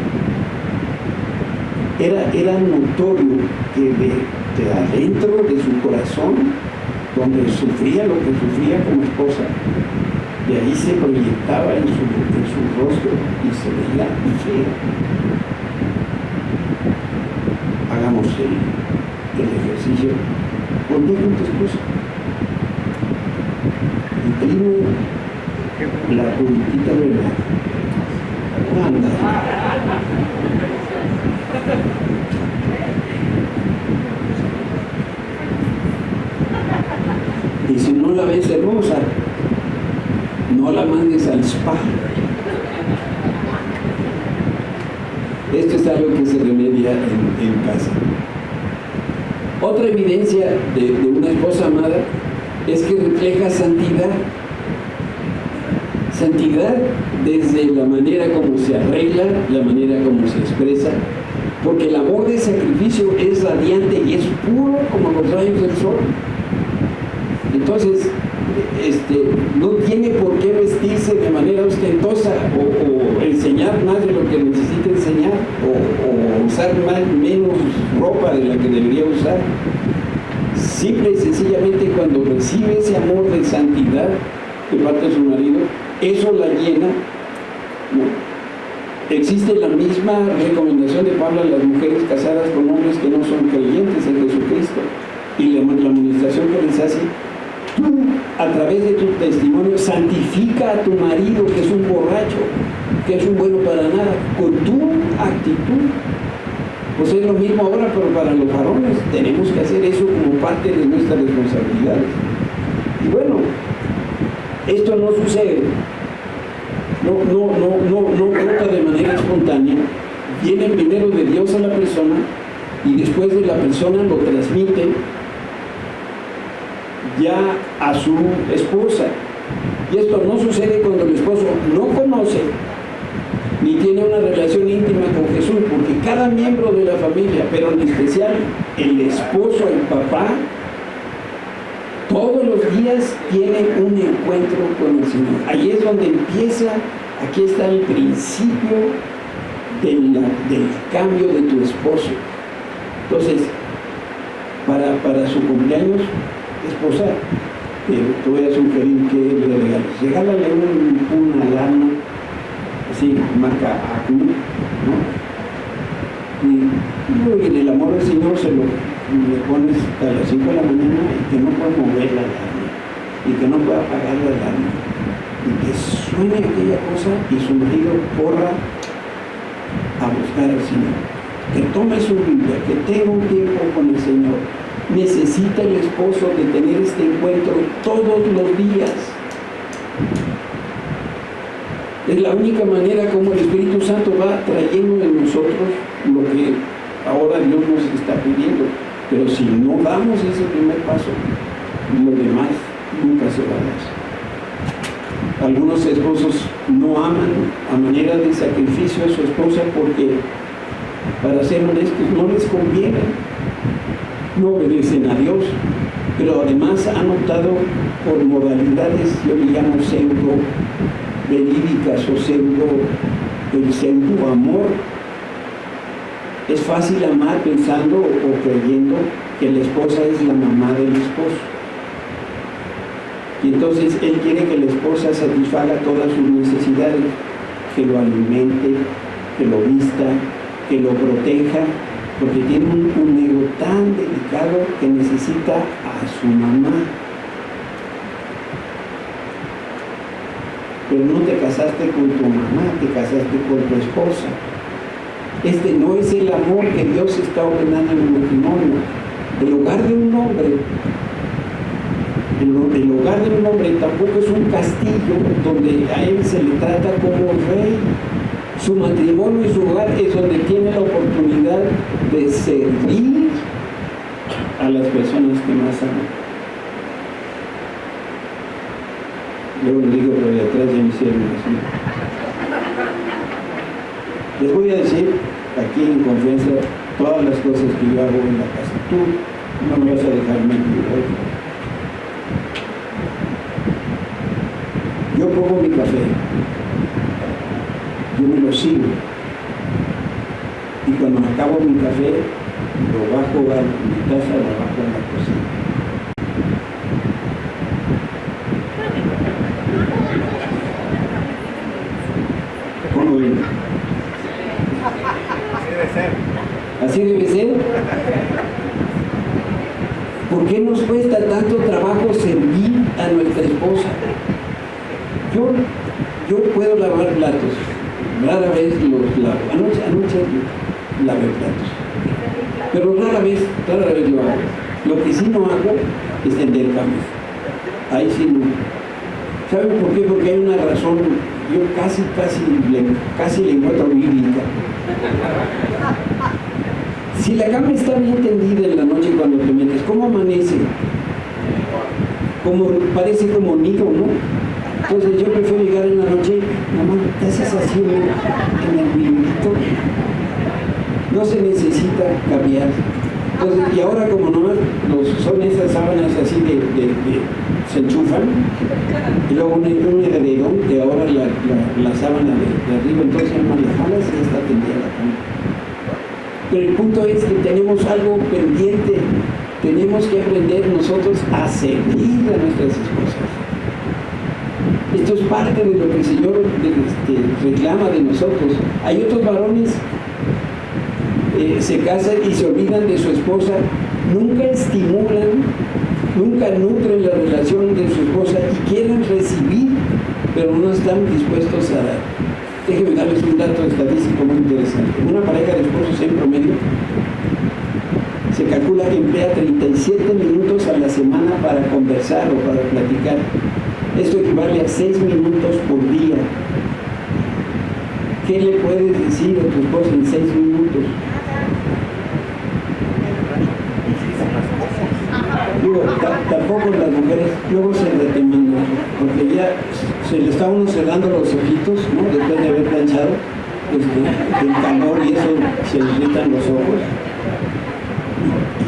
Era notorio que de adentro de su corazón, donde sufría lo que sufría como esposa, de ahí se proyectaba en su rostro y se veía feo. Hagamos el ejercicio. Volví con tu esposa. Imprime la puntita verdad. Anda. Y si no la ves hermosa, no la mandes al spa. Esto es algo que se remedia en casa. Otra evidencia de una esposa amada es que refleja santidad. Santidad desde la manera como se arregla, la manera como se expresa, porque el amor de sacrificio es radiante y es puro como los rayos del sol. Entonces, no tiene por qué vestirse de manera ostentosa o enseñar más de lo que necesita enseñar o usar menos ropa de la que debería usar. Simple y sencillamente, cuando recibe ese amor de santidad de parte de su marido, eso la llena, ¿no? Existe la misma recomendación de Pablo a las mujeres casadas con hombres que no son creyentes en Jesucristo, y la administración que les hace: tú, a través de tu testimonio, santifica a tu marido, que es un borracho, que es un bueno para nada, con tu actitud. Pues es lo mismo ahora, pero para los varones tenemos que hacer eso como parte de nuestras responsabilidades. Y bueno, esto no sucede, no brota de manera espontánea. Viene primero de Dios a la persona y después de la persona lo transmite ya a su esposa. Y esto no sucede cuando el esposo no conoce ni tiene una relación íntima con Jesús, porque cada miembro de la familia, pero en especial el esposo, el papá, todos los días tiene un encuentro con el Señor. Ahí es donde empieza, aquí está el principio del cambio de tu esposo. Entonces, para su cumpleaños, esposa, te voy a sugerir que le regales. Regálale una lana, así, marca Acme, ¿no? Y en el amor del Señor le pones a las 5 de la mañana y que no pueda mover la lana, y que no pueda apagar la lana, y que suene aquella cosa y su marido corra a buscar al Señor. Que tome su Biblia, que tenga un tiempo con el Señor. Necesita el esposo de tener este encuentro todos los días. Es la única manera como el Espíritu Santo va trayendo en nosotros lo que ahora Dios nos está pidiendo. Pero si no damos ese primer paso, lo demás nunca se va a dar. Algunos esposos no aman a manera de sacrificio a su esposa porque, para ser honestos, no les conviene, no obedecen a Dios, pero además han optado por modalidades, yo le llamo pseudo verídicas o el pseudo amor. Es fácil amar pensando o creyendo que la esposa es la mamá del esposo. Y entonces él quiere que la esposa satisfaga todas sus necesidades, que lo alimente, que lo vista, que lo proteja, porque tiene un ego tan delicado que necesita a su mamá. Pero no te casaste con tu mamá, te casaste con tu esposa. Este no es el amor que Dios está ordenando en el matrimonio. El hogar de un hombre, el hogar de un hombre tampoco es un castillo donde a él se le trata como rey. Su matrimonio y su hogar es donde tiene la oportunidad de servir a las personas que más aman. Luego le digo, pero de atrás ya me hicieron así. Les voy a decir aquí en confianza todas las cosas que yo hago en la casa. Tú no me vas a dejar mentir hoy. Yo pongo mi café, yo me lo sirvo, y cuando acabo mi café, lo bajo a mi taza, lo bajo a la cocina. ¿Cómo ven? Así debe ser. ¿Por qué nos cuesta tanto trabajo servir a nuestra esposa? Yo puedo lavar platos, rara vez los lavo. Anoche lavé platos, pero rara vez lo hago. Lo que sí no hago es tender camas. Ahí sí no. ¿Saben por qué? Porque hay una razón. Yo casi le encuentro bíblica. Si la cama está bien tendida en la noche cuando te metes, ¿cómo amanece? Parece como nido, ¿no? Entonces yo prefiero llegar en la noche, mamá, ¿te haces así en el bilulito? No se necesita cambiar. Entonces, y ahora como nomás son esas sábanas así se enchufan, y luego un edredón que ahora la sábana de arriba, entonces no le jalas y está tendida la cama. Pero el punto es que tenemos algo pendiente, tenemos que aprender nosotros a servir a nuestras esposas. Esto es parte de lo que el Señor reclama de nosotros. Hay otros varones se casan y se olvidan de su esposa, nunca estimulan, nunca nutren la relación de su esposa y quieren recibir, pero no están dispuestos a dar. Déjenme darles un dato estadístico muy interesante. Una pareja de esposos en promedio se calcula que emplea 37 minutos a la semana para conversar o para platicar. Esto equivale a 6 minutos por día. ¿Qué le puedes decir a tu esposa en 6 minutos? Digo, tampoco las mujeres luego se deteman, porque ya se le está uno cerrando los ojitos, ¿no? Después de haber planchado, el calor y eso se le irritan los ojos.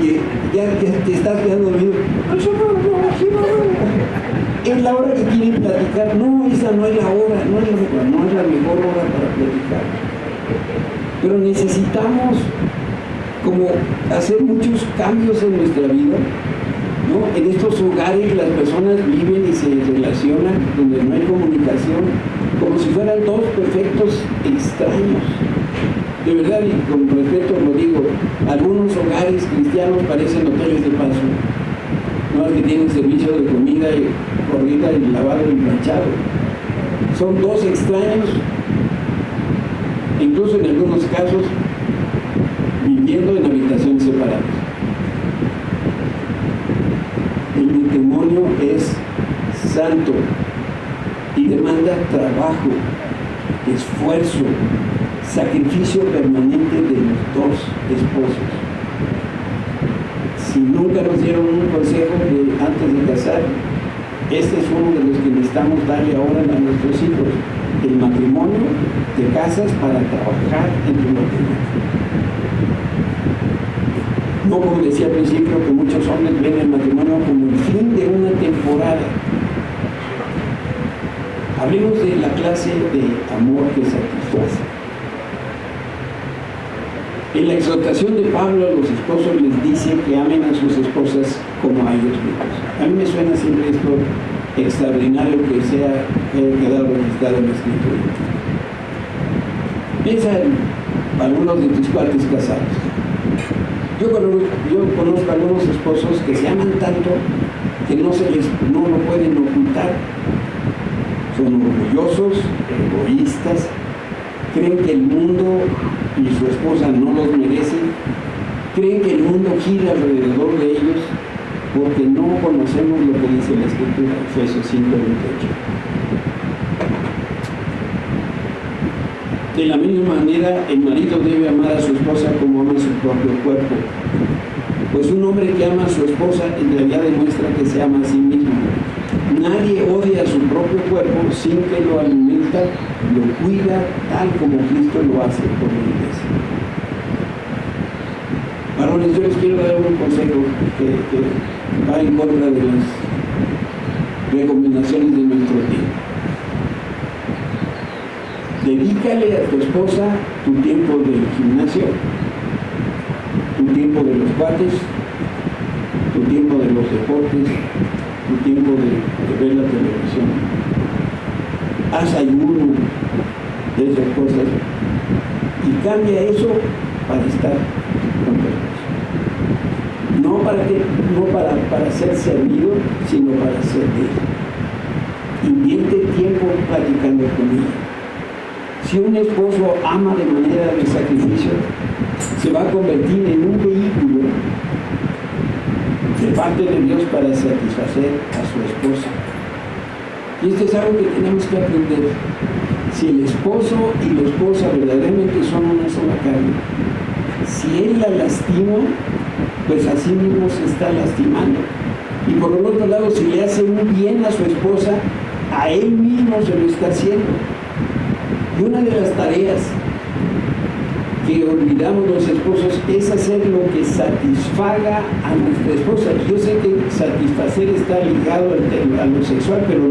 Y ya te estás quedando dormido. Es la hora que quieren platicar. No, esa no es la hora, no es la mejor hora para platicar. Pero necesitamos como hacer muchos cambios en nuestra vida, ¿no? En estos hogares las personas viven y se relacionan donde no hay comunicación, como si fueran dos perfectos extraños. De verdad, y con respeto lo digo, algunos hogares cristianos parecen hoteles de paso, no es que tienen servicio de comida y corrida y lavado y planchado. Son dos extraños, incluso en algunos casos viviendo en habitaciones separadas. El matrimonio es santo y demanda trabajo, esfuerzo, sacrificio permanente de los dos esposos. Si nunca nos dieron un consejo antes de casar, Este es uno de los que necesitamos darle ahora a nuestros hijos. El matrimonio, te casas para trabajar en tu matrimonio. No, como decía al principio, que muchos hombres ven el matrimonio como el fin de una temporada. Hablemos de la clase de amor que satisface. En la exhortación de Pablo a los esposos les dice que amen a sus esposas como a ellos mismos. A mí me suena siempre esto extraordinario que sea quedado registrado en la Escritura. Piensa en algunos de tus cuates casados. Yo conozco a algunos esposos que se aman tanto que no lo pueden ocultar. Son orgullosos, egoístas, creen que el mundo y su esposa no los merecen, creen que el mundo gira alrededor de ellos porque no conocemos lo que dice la Escritura, Efesios 5:28. De la misma manera, el marido debe amar a su esposa como ama su propio cuerpo. Pues un hombre que ama a su esposa en realidad demuestra que se ama a sí mismo. Nadie odia a su propio cuerpo sin que lo alimenta, lo cuida, tal como Cristo lo hace por la iglesia. Varones, yo les quiero dar un consejo que va en contra de las recomendaciones de nuestro tiempo. Dedícale a tu esposa tu tiempo del gimnasio, tu tiempo de los cuates, tu tiempo de los deportes, tu tiempo de ver la televisión. Haz ayuno de esas cosas y cambia eso para estar con tu esposa. No para ser servido, sino para servir. Invierte tiempo platicando con ella. Si un esposo ama de manera de sacrificio, se va a convertir en un vehículo de parte de Dios para satisfacer a su esposa. Y esto es algo que tenemos que aprender. Si el esposo y la esposa verdaderamente son una sola carne, si él la lastima, pues así mismo se está lastimando. Y por el otro lado, si le hace un bien a su esposa, a él mismo se lo está haciendo. Y una de las tareas que olvidamos los esposos es hacer lo que satisfaga a nuestra esposa. Yo sé que satisfacer está ligado a lo sexual, pero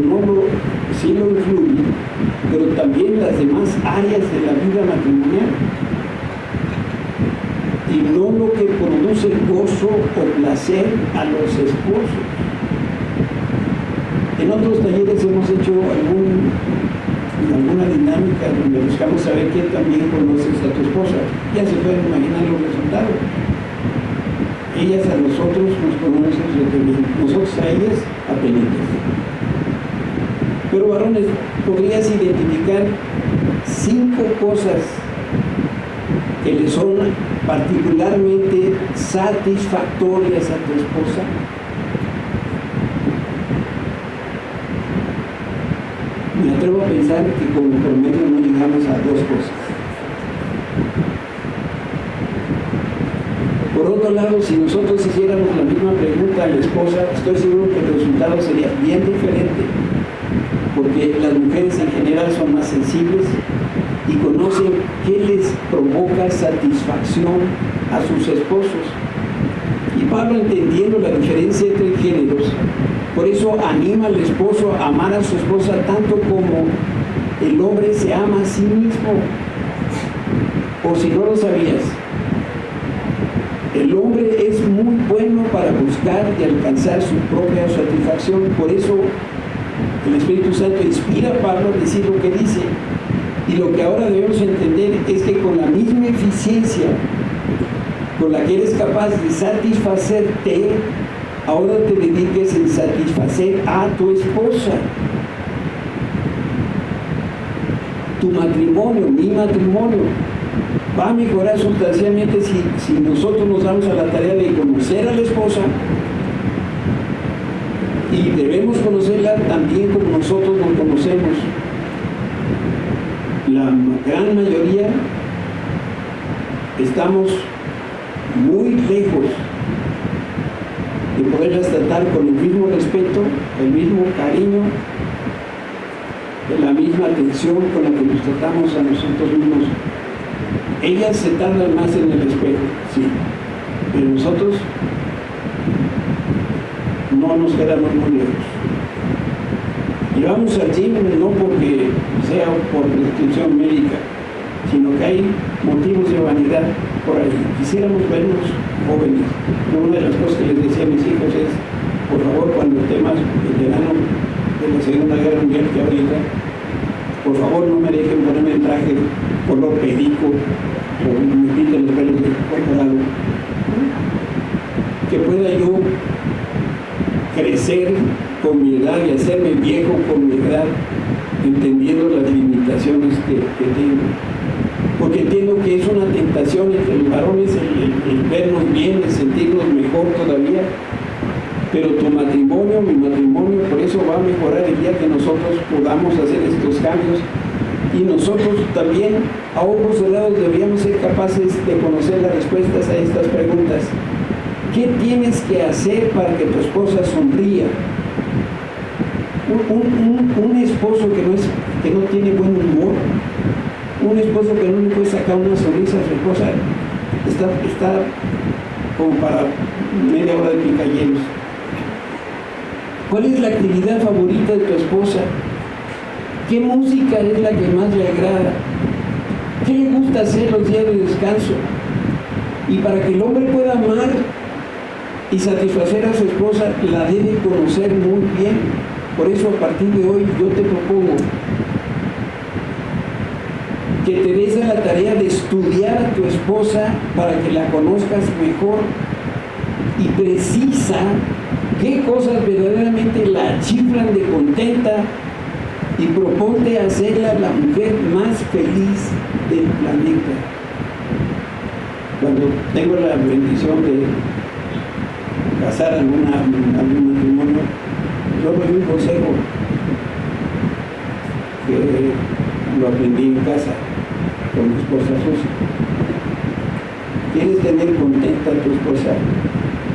sí lo incluye, pero también las demás áreas de la vida matrimonial. Y no lo que produce gozo o placer a los esposos. En otros talleres hemos hecho alguna dinámica donde buscamos saber quién también conoces a tu esposa. Ya se pueden imaginar los resultados. Ellas a nosotros nos conocen, nosotros a ellas apenas. Pero varones, podrías identificar 5 cosas que le son particularmente satisfactorias a tu esposa. Me atrevo a pensar que como promedio no llegamos a 2 cosas. Por otro lado, si nosotros hiciéramos la misma pregunta a la esposa, estoy seguro que el resultado sería bien diferente, porque las mujeres en general son más sensibles y conocen qué les provoca satisfacción a sus esposos. Y Pablo, entendiendo la diferencia entre géneros, por eso anima al esposo a amar a su esposa tanto como el hombre se ama a sí mismo. O si no lo sabías, el hombre es muy bueno para buscar y alcanzar su propia satisfacción. Por eso el Espíritu Santo inspira a Pablo a decir lo que dice. Y lo que ahora debemos entender es que con la misma eficiencia con la que eres capaz de satisfacerte, ahora te dediques en satisfacer a tu esposa. Tu matrimonio, mi matrimonio, va a mejorar sustancialmente si nosotros nos damos a la tarea de conocer a la esposa, y debemos conocerla también como nosotros nos conocemos. La gran mayoría estamos muy lejos de poderlas tratar con el mismo respeto, el mismo cariño, la misma atención con la que nos tratamos a nosotros mismos. Ellas se tardan más en el espejo, sí, pero nosotros no nos quedamos muy lejos. Y vamos al gym no porque sea por prescripción médica, sino que hay motivos de vanidad por ahí. Quisiéramos vernos jóvenes. Una de las cosas que les decía a mis hijos es, por favor, cuando temas el verano de la Segunda Guerra Mundial que ahorita, por favor no me dejen ponerme el traje color perico o me pinten los pelos de colorado. Que pueda yo crecer con mi edad y hacerme viejo con mi edad, entendiendo las limitaciones que tengo. Porque entiendo que es una tentación entre los varones el vernos bien, el sentirnos mejor todavía, pero tu matrimonio, mi matrimonio, por eso va a mejorar el día que nosotros podamos hacer estos cambios. Y nosotros también, a ojos cerrados, deberíamos ser capaces de conocer las respuestas a estas preguntas. ¿Qué tienes que hacer para que tu esposa sonría? Un esposo que no tiene buen humor, un esposo que no le puede sacar una sonrisa a su esposa, está como para media hora de picayelos. ¿Cuál es la actividad favorita de tu esposa? ¿Qué música es la que más le agrada? ¿Qué le gusta hacer los días de descanso? Y para que el hombre pueda amar y satisfacer a su esposa, la debe conocer muy bien. Por eso, a partir de hoy, yo te propongo que te des a la tarea de estudiar a tu esposa para que la conozcas mejor y precisa qué cosas verdaderamente la chiflan de contenta y proponte hacerla la mujer más feliz del planeta. Cuando tengo la bendición de casar en algún matrimonio, yo doy un consejo que lo aprendí en casa con mi esposa Susi. ¿Quieres tener contenta a tu esposa?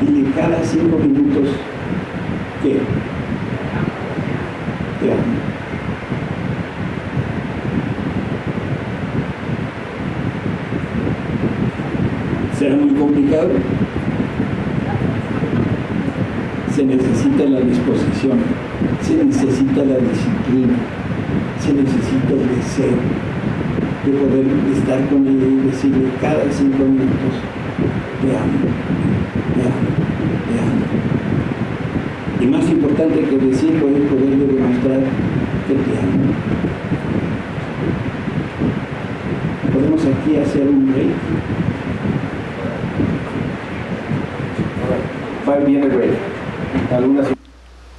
Dile cada 5 minutos que te amo. ¿Será muy complicado? Se necesita la disposición, se necesita la disciplina, se necesita el deseo de poder estar con ella y decirle cada 5 minutos, te amo, te amo, te amo. Y más importante que decirlo es poderle demostrar que te amo. Podemos aquí hacer un break. Viene break.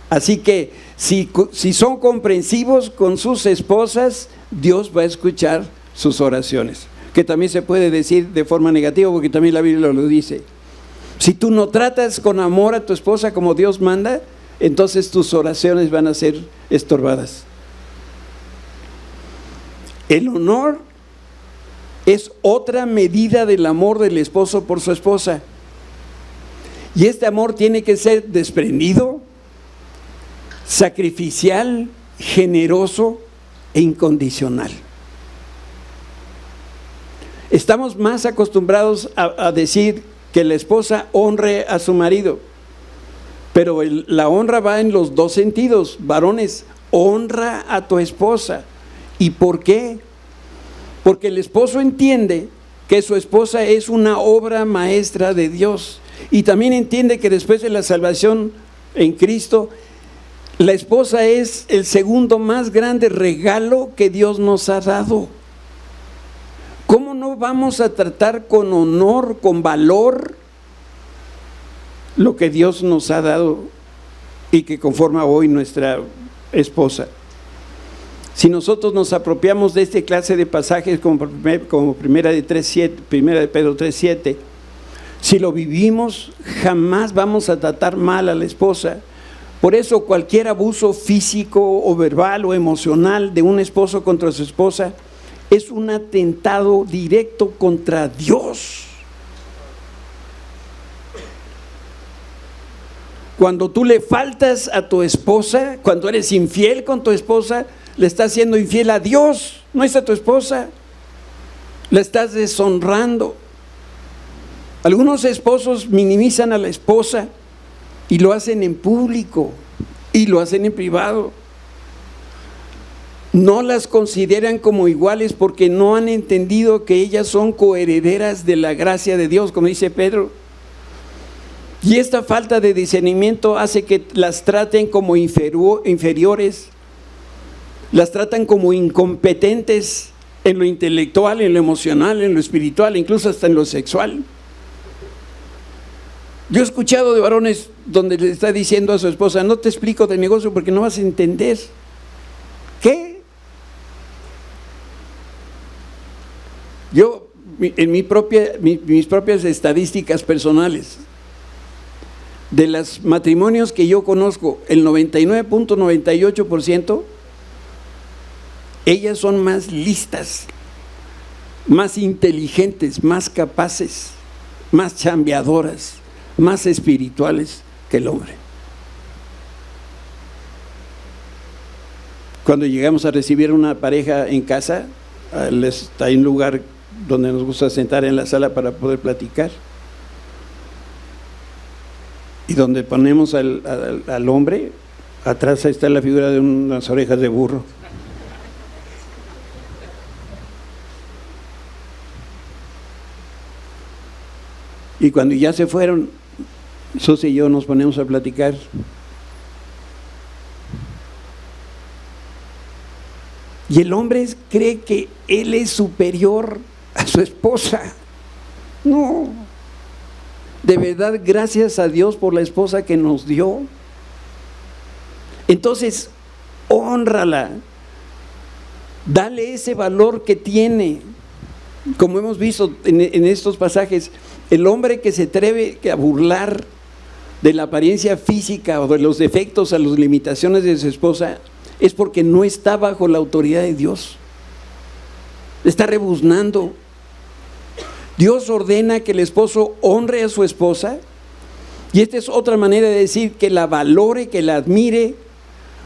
Así que si son comprensivos con sus esposas, Dios va a escuchar sus oraciones, que también se puede decir de forma negativa, porque también la Biblia lo dice. Si tú no tratas con amor a tu esposa como Dios manda, entonces tus oraciones van a ser estorbadas. El honor es otra medida del amor del esposo por su esposa. Y este amor tiene que ser desprendido, sacrificial, generoso e incondicional. Estamos más acostumbrados a decir que la esposa honre a su marido, pero la honra va en los dos sentidos. Varones, honra a tu esposa. ¿Y por qué? Porque el esposo entiende que su esposa es una obra maestra de Dios. Y también entiende que después de la salvación en Cristo, la esposa es el segundo más grande regalo que Dios nos ha dado. ¿Cómo no vamos a tratar con honor, con valor, lo que Dios nos ha dado y que conforma hoy nuestra esposa? Si nosotros nos apropiamos de esta clase de pasajes como Primera de Pedro 3:7, si lo vivimos, jamás vamos a tratar mal a la esposa. Por eso cualquier abuso físico o verbal o emocional de un esposo contra su esposa es un atentado directo contra Dios. Cuando tú le faltas a tu esposa, cuando eres infiel con tu esposa, le estás siendo infiel a Dios, no es a tu esposa. La estás deshonrando. Algunos esposos minimizan a la esposa y lo hacen en público y lo hacen en privado. No las consideran como iguales porque no han entendido que ellas son coherederas de la gracia de Dios, como dice Pedro. Y esta falta de discernimiento hace que las traten como inferiores, las tratan como incompetentes en lo intelectual, en lo emocional, en lo espiritual, incluso hasta en lo sexual. Yo he escuchado de varones donde le está diciendo a su esposa: no te explico de negocio porque no vas a entender. ¿Qué? Yo, en mis propias estadísticas personales, de los matrimonios que yo conozco, el 99.98%, ellas son más listas, más inteligentes, más capaces, más chambeadoras, más espirituales que el hombre. Cuando llegamos a recibir una pareja en casa, hay un lugar donde nos gusta sentar en la sala para poder platicar, y donde ponemos al hombre, atrás está la figura de unas orejas de burro. Y cuando ya se fueron, Susi y yo nos ponemos a platicar. Y el hombre cree que él es superior a su esposa. No. De verdad, gracias a Dios por la esposa que nos dio. Entonces, hónrala. Dale ese valor que tiene. Como hemos visto en estos pasajes, el hombre que se atreve a burlar de la apariencia física o de los defectos a las limitaciones de su esposa, es porque no está bajo la autoridad de Dios. Está rebuznando. Dios ordena que el esposo honre a su esposa, y esta es otra manera de decir que la valore, que la admire,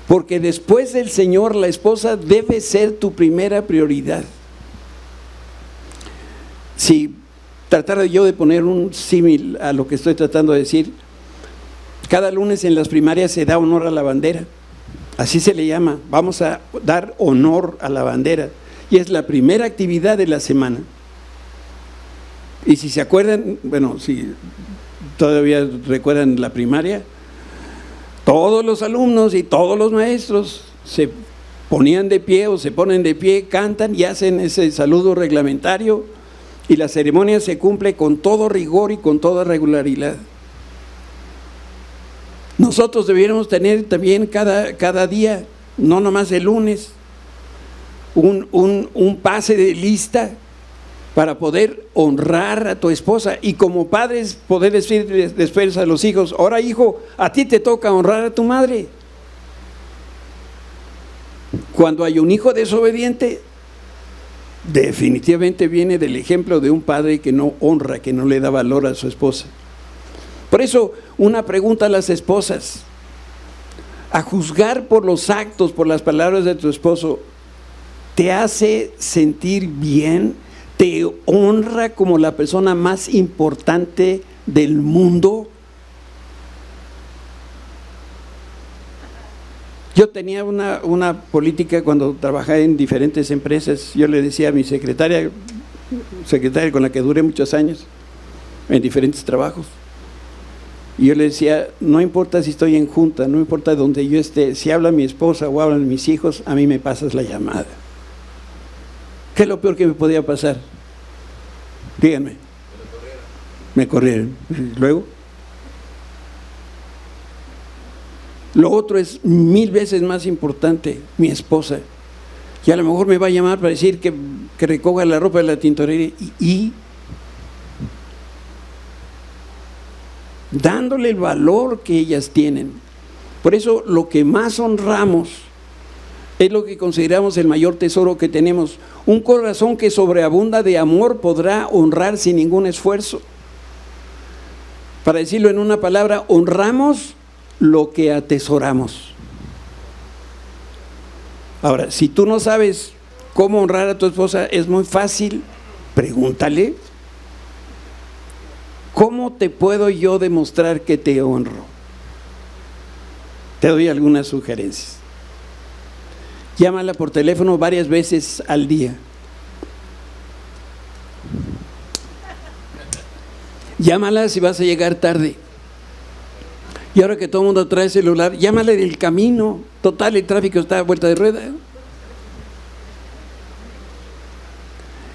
porque después del Señor la esposa debe ser tu primera prioridad. Si tratara yo de poner un símil a lo que estoy tratando de decir, cada lunes en las primarias se da honor a la bandera, así se le llama, vamos a dar honor a la bandera, y es la primera actividad de la semana. Y si se acuerdan, bueno, si todavía recuerdan la primaria, todos los alumnos y todos los maestros se ponían de pie o se ponen de pie, cantan y hacen ese saludo reglamentario, y la ceremonia se cumple con todo rigor y con toda regularidad. Nosotros debiéramos tener también cada día, no nomás el lunes, un pase de lista para poder honrar a tu esposa, y como padres poder decir después a los hijos: ahora hijo, a ti te toca honrar a tu madre. Cuando hay un hijo desobediente, definitivamente viene del ejemplo de un padre que no honra, que no le da valor a su esposa. Por eso, una pregunta a las esposas: a juzgar por los actos, por las palabras de tu esposo, ¿te hace sentir bien? ¿Te honra como la persona más importante del mundo? Yo tenía una política cuando trabajaba en diferentes empresas. Yo le decía a mi secretaria con la que duré muchos años en diferentes trabajos, y yo le decía: no importa si estoy en junta, no importa donde yo esté, si habla mi esposa o hablan mis hijos, a mí me pasas la llamada. ¿Qué es lo peor que me podía pasar? Díganme. Me corrieron. Luego, lo otro es 1000 veces más importante, mi esposa. Y a lo mejor me va a llamar para decir que recoja la ropa de la tintorería, y dándole el valor que ellas tienen. Por eso lo que más honramos es lo que consideramos el mayor tesoro que tenemos. Un corazón que sobreabunda de amor podrá honrar sin ningún esfuerzo. Para decirlo en una palabra, honramos lo que atesoramos. Ahora, si tú no sabes cómo honrar a tu esposa, es muy fácil, pregúntale: ¿cómo te puedo yo demostrar que te honro? Te doy algunas sugerencias. Llámala por teléfono varias veces al día. Llámala si vas a llegar tarde. Y ahora que todo el mundo trae celular, llámale del camino. Total, el tráfico está a vuelta de rueda.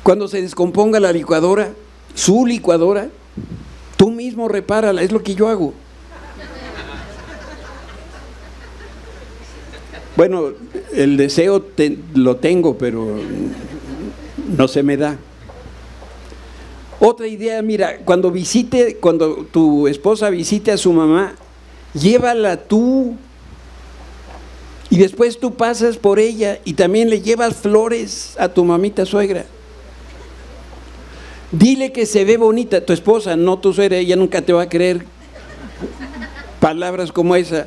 Cuando se descomponga la licuadora, su licuadora, tú mismo repárala, es lo que yo hago. Bueno, el deseo lo tengo, pero no se me da. Otra idea, mira, cuando tu esposa visite a su mamá, llévala tú y después tú pasas por ella y también le llevas flores a tu mamita suegra. Dile que se ve bonita, tu esposa, no tu suegra, ella nunca te va a creer palabras como esa.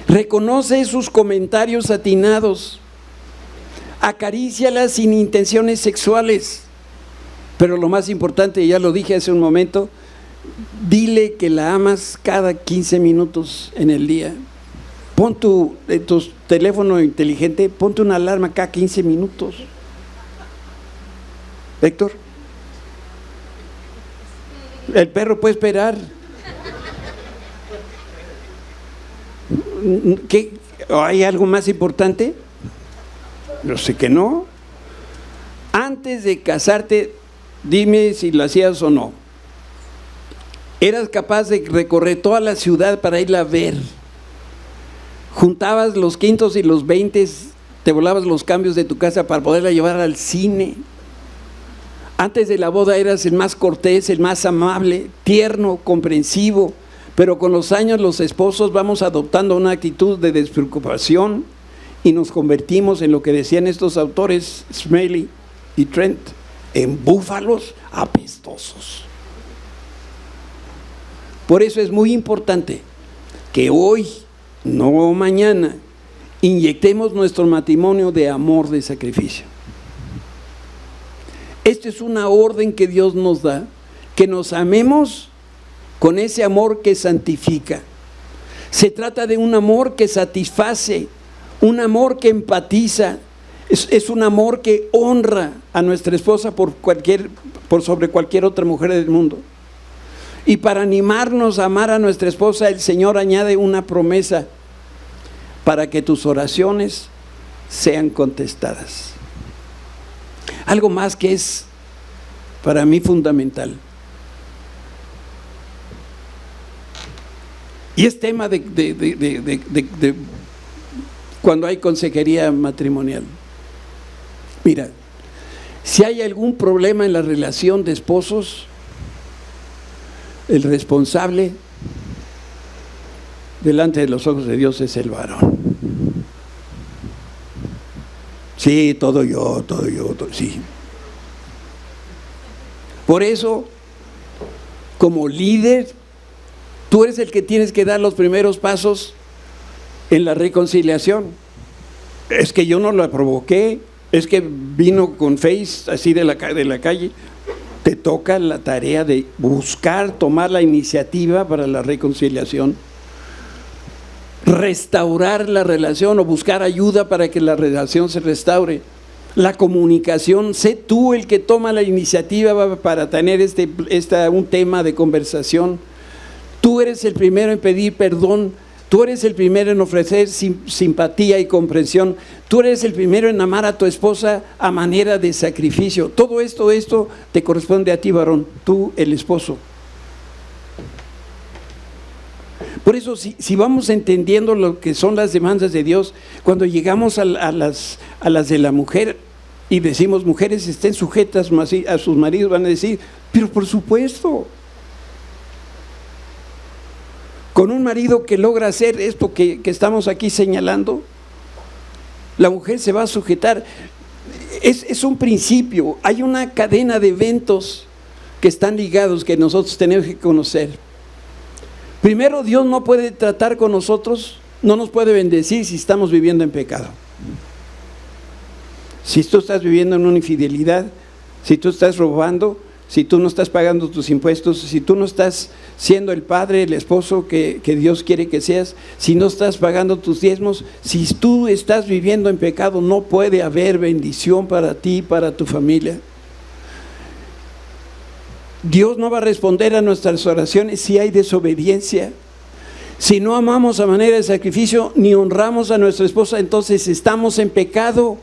Reconoce sus comentarios atinados, acaríciala sin intenciones sexuales, pero lo más importante, ya lo dije hace un momento, dile que la amas cada 15 minutos en el día. Pon tu teléfono inteligente, ponte una alarma cada 15 minutos. Héctor, el perro puede esperar. ¿Qué? ¿Hay algo más importante? Yo sé que no. Antes de casarte, dime si lo hacías o no. ¿Eras capaz de recorrer toda la ciudad para irla a ver? Juntabas los quintos y los veintes, te volabas los cambios de tu casa para poderla llevar al cine. Antes de la boda eras el más cortés, el más amable, tierno, comprensivo. Pero con los años los esposos vamos adoptando una actitud de despreocupación y nos convertimos en lo que decían estos autores, Smalley y Trent, en búfalos apestosos. Por eso es muy importante que hoy, no mañana, inyectemos nuestro matrimonio de amor, de sacrificio. Esta es una orden que Dios nos da, que nos amemos con ese amor que santifica. Se trata de un amor que satisface, un amor que empatiza, es un amor que honra a nuestra esposa por sobre cualquier otra mujer del mundo. Y para animarnos a amar a nuestra esposa, el Señor añade una promesa: para que tus oraciones sean contestadas. Algo más que es para mí fundamental. Y es tema de cuando hay consejería matrimonial. Mira, si hay algún problema en la relación de esposos, el responsable delante de los ojos de Dios es el varón. Sí, todo yo, sí. Por eso, como líder, tú eres el que tienes que dar los primeros pasos en la reconciliación. Es que yo no la provoqué, es que vino con Face así de la calle. Te toca la tarea de buscar, tomar la iniciativa para la reconciliación, restaurar la relación o buscar ayuda para que la relación se restaure. La comunicación, sé tú el que toma la iniciativa para tener un tema de conversación. Tú eres el primero en pedir perdón, tú eres el primero en ofrecer simpatía y comprensión, tú eres el primero en amar a tu esposa a manera de sacrificio. Todo esto te corresponde a ti, varón, tú el esposo. Por eso, si vamos entendiendo lo que son las demandas de Dios, cuando llegamos a las de la mujer y decimos: mujeres, estén sujetas a sus maridos, van a decir: pero por supuesto. Con un marido que logra hacer esto que estamos aquí señalando, la mujer se va a sujetar. Es un principio, hay una cadena de eventos que están ligados, que nosotros tenemos que conocer. Primero, Dios no puede tratar con nosotros, no nos puede bendecir si estamos viviendo en pecado. Si tú estás viviendo en una infidelidad, si tú estás robando, si tú no estás pagando tus impuestos, si tú no estás siendo el padre, el esposo que Dios quiere que seas, si no estás pagando tus diezmos, si tú estás viviendo en pecado, no puede haber bendición para ti y para tu familia. Dios no va a responder a nuestras oraciones si hay desobediencia. Si no amamos a manera de sacrificio ni honramos a nuestra esposa, entonces estamos en pecado.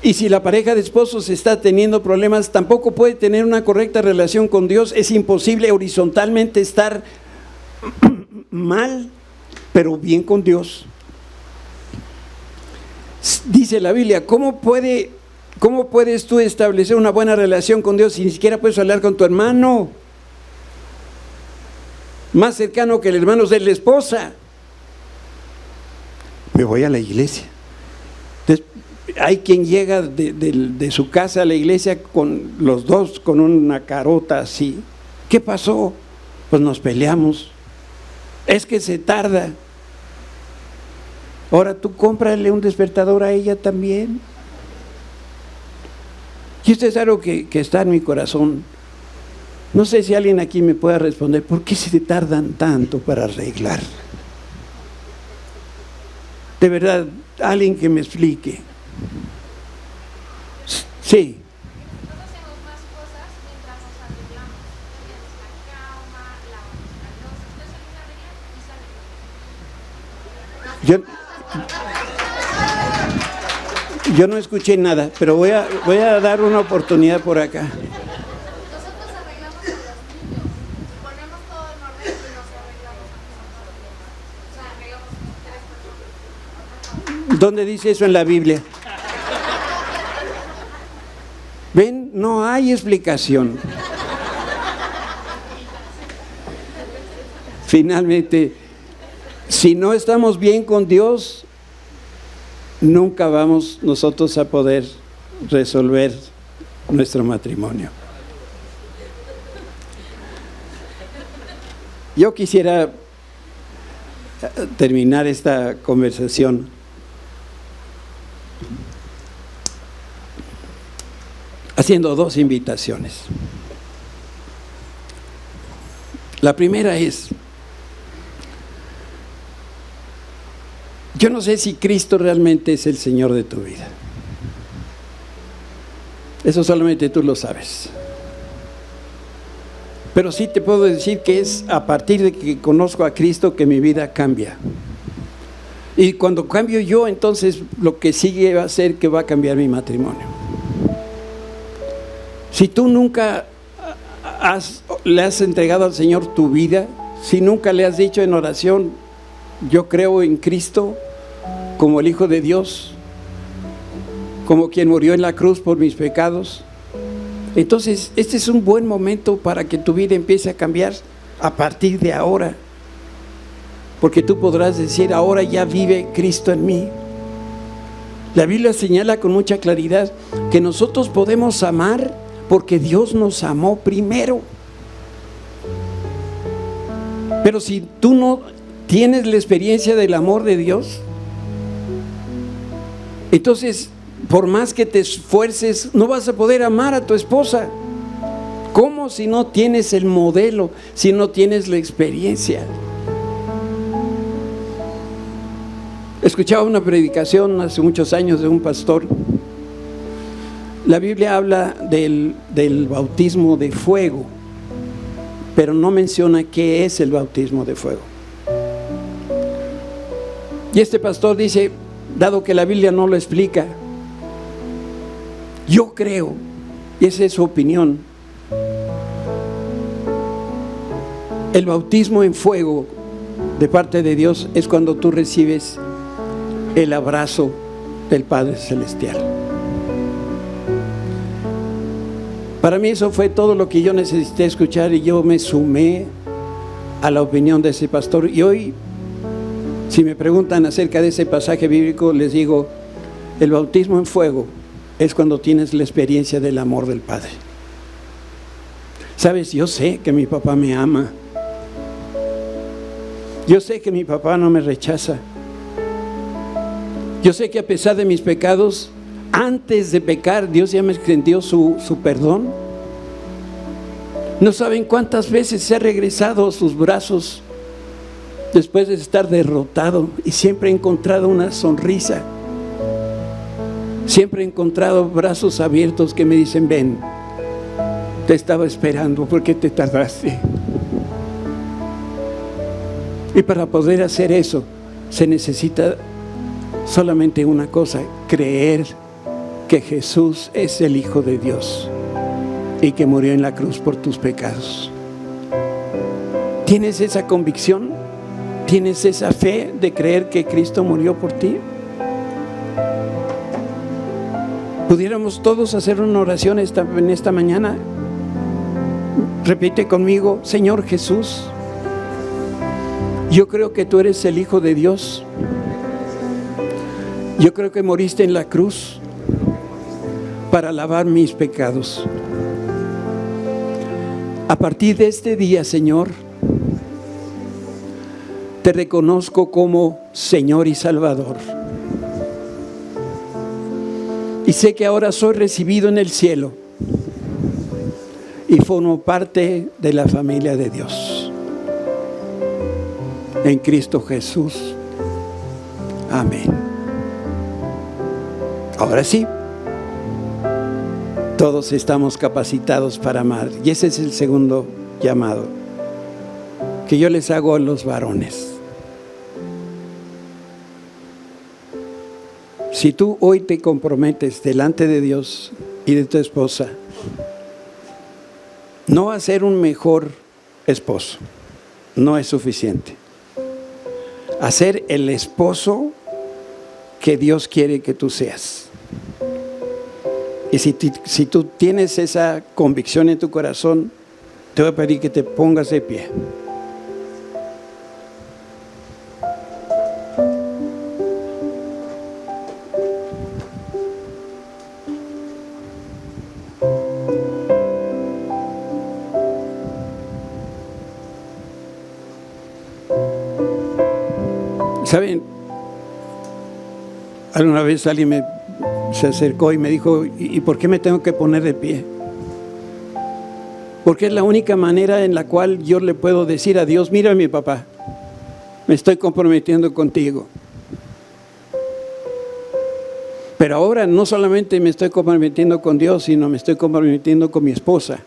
Y si la pareja de esposos está teniendo problemas, tampoco puede tener una correcta relación con Dios. Es imposible horizontalmente estar mal, pero bien con Dios. Dice la Biblia, ¿cómo puedes tú establecer una buena relación con Dios si ni siquiera puedes hablar con tu hermano? Más cercano que el hermano es la esposa. Me voy a la iglesia. Entonces, hay quien llega de su casa a la iglesia con los dos, con una carota así. ¿Qué pasó? Pues nos peleamos. Es que se tarda. Ahora tú cómprale un despertador a ella también. Y esto es algo que está en mi corazón. No sé si alguien aquí me pueda responder, ¿por qué se tardan tanto para arreglar? De verdad, alguien que me explique. Sí. Nosotros hacemos más cosas mientras nos arreglamos. Tenemos la cama, lavamos la loza. Usted solo arregla y sale. Yo no escuché nada, pero voy a dar una oportunidad por acá. Nosotros arreglamos a los niños, ponemos todo en orden y nos arreglamos a nosotros mismos. O sea, arreglamos 3 personas. ¿Dónde dice eso en la Biblia? ¿Ven? No hay explicación. Finalmente, si no estamos bien con Dios, nunca vamos nosotros a poder resolver nuestro matrimonio. Yo quisiera terminar esta conversación haciendo 2 invitaciones. La primera es, yo no sé si Cristo realmente es el Señor de tu vida. Eso solamente tú lo sabes. Pero sí te puedo decir que es a partir de que conozco a Cristo que mi vida cambia. Y cuando cambio yo, entonces lo que sigue va a ser que va a cambiar mi matrimonio. Si tú nunca le has entregado al Señor tu vida, si nunca le has dicho en oración, yo creo en Cristo como el Hijo de Dios, como quien murió en la cruz por mis pecados, entonces este es un buen momento para que tu vida empiece a cambiar a partir de ahora, porque tú podrás decir, ahora ya vive Cristo en mí. La Biblia señala con mucha claridad que nosotros podemos amar porque Dios nos amó primero. Pero si tú no tienes la experiencia del amor de Dios, entonces por más que te esfuerces, no vas a poder amar a tu esposa. ¿Cómo si no tienes el modelo, si no tienes la experiencia? Escuchaba una predicación hace muchos años de un pastor. La Biblia habla del bautismo de fuego, pero no menciona qué es el bautismo de fuego. Y este pastor dice, dado que la Biblia no lo explica, yo creo, y esa es su opinión, el bautismo en fuego de parte de Dios es cuando tú recibes el abrazo del Padre Celestial. Para mí eso fue todo lo que yo necesité escuchar y yo me sumé a la opinión de ese pastor. Y hoy, si me preguntan acerca de ese pasaje bíblico, les digo, el bautismo en fuego es cuando tienes la experiencia del amor del Padre. Sabes, yo sé que mi papá me ama. Yo sé que mi papá no me rechaza. Yo sé que a pesar de mis pecados, antes de pecar, Dios ya me extendió su perdón. No saben cuántas veces se ha regresado a sus brazos después de estar derrotado, y siempre he encontrado una sonrisa. Siempre he encontrado brazos abiertos que me dicen: ven, te estaba esperando, ¿por qué te tardaste? Y para poder hacer eso se necesita solamente una cosa: creer que Jesús es el Hijo de Dios y que murió en la cruz por tus pecados. ¿Tienes esa convicción? ¿Tienes esa fe de creer que Cristo murió por ti? ¿Pudiéramos todos hacer una oración en esta mañana? Repite conmigo: Señor Jesús, yo creo que tú eres el Hijo de Dios. Yo creo que moriste en la cruz para lavar mis pecados. A partir de este día, Señor, te reconozco como Señor y Salvador. Y sé que ahora soy recibido en el cielo y formo parte de la familia de Dios. En Cristo Jesús. Amén. Ahora sí, todos estamos capacitados para amar. Y ese es el segundo llamado que yo les hago a los varones. Si tú hoy te comprometes delante de Dios y de tu esposa, no a ser un mejor esposo, no es suficiente. A ser el esposo que Dios quiere que tú seas. Y si tú tienes esa convicción en tu corazón, te voy a pedir que te pongas de pie. ¿Saben? Alguna vez alguien se acercó y me dijo: ¿y por qué me tengo que poner de pie? Porque es la única manera en la cual yo le puedo decir a Dios: mira, mi papá, me estoy comprometiendo contigo. Pero ahora no solamente me estoy comprometiendo con Dios, sino me estoy comprometiendo con mi esposa.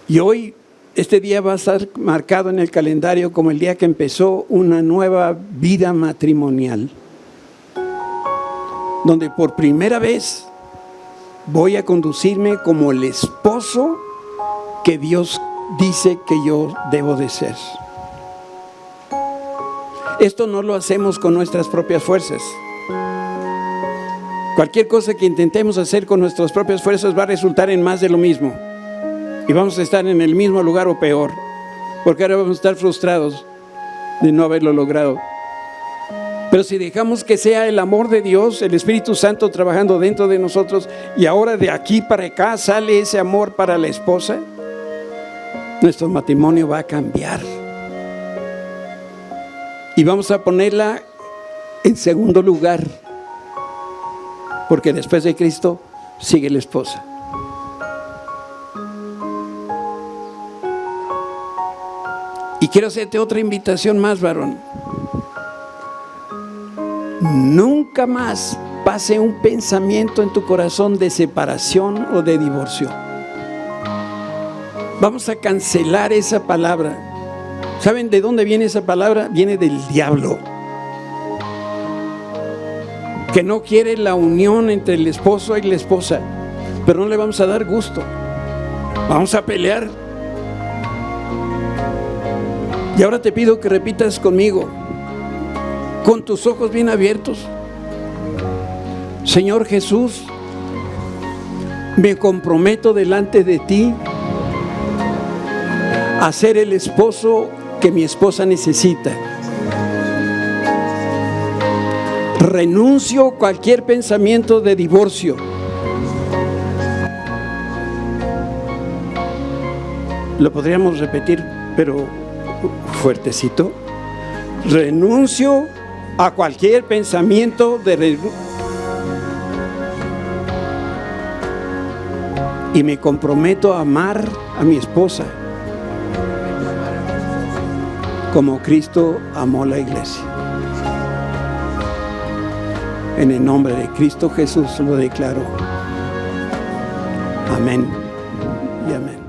Y hoy, este día va a estar marcado en el calendario como el día que empezó una nueva vida matrimonial, donde por primera vez voy a conducirme como el esposo que Dios dice que yo debo de ser. Esto no lo hacemos con nuestras propias fuerzas. Cualquier cosa que intentemos hacer con nuestras propias fuerzas va a resultar en más de lo mismo. Y vamos a estar en el mismo lugar o peor, porque ahora vamos a estar frustrados de no haberlo logrado. Pero si dejamos que sea el amor de Dios, el Espíritu Santo trabajando dentro de nosotros, y ahora de aquí para acá sale ese amor para la esposa, nuestro matrimonio va a cambiar. Y vamos a ponerla en segundo lugar, porque después de Cristo sigue la esposa. Y quiero hacerte otra invitación más, varón. Nunca más pase un pensamiento en tu corazón de separación o de divorcio. Vamos a cancelar esa palabra. ¿Saben de dónde viene esa palabra? Viene del diablo, que no quiere la unión entre el esposo y la esposa, pero no le vamos a dar gusto. Vamos a pelear. Y ahora te pido que repitas conmigo, con tus ojos bien abiertos: Señor Jesús, me comprometo delante de ti a ser el esposo que mi esposa necesita. Renuncio a cualquier pensamiento de divorcio. ¿Lo podríamos repetir pero fuertecito. Renuncio a cualquier pensamiento y me comprometo a amar a mi esposa como Cristo amó la iglesia. En el nombre de Cristo Jesús lo declaro. Amén y amén.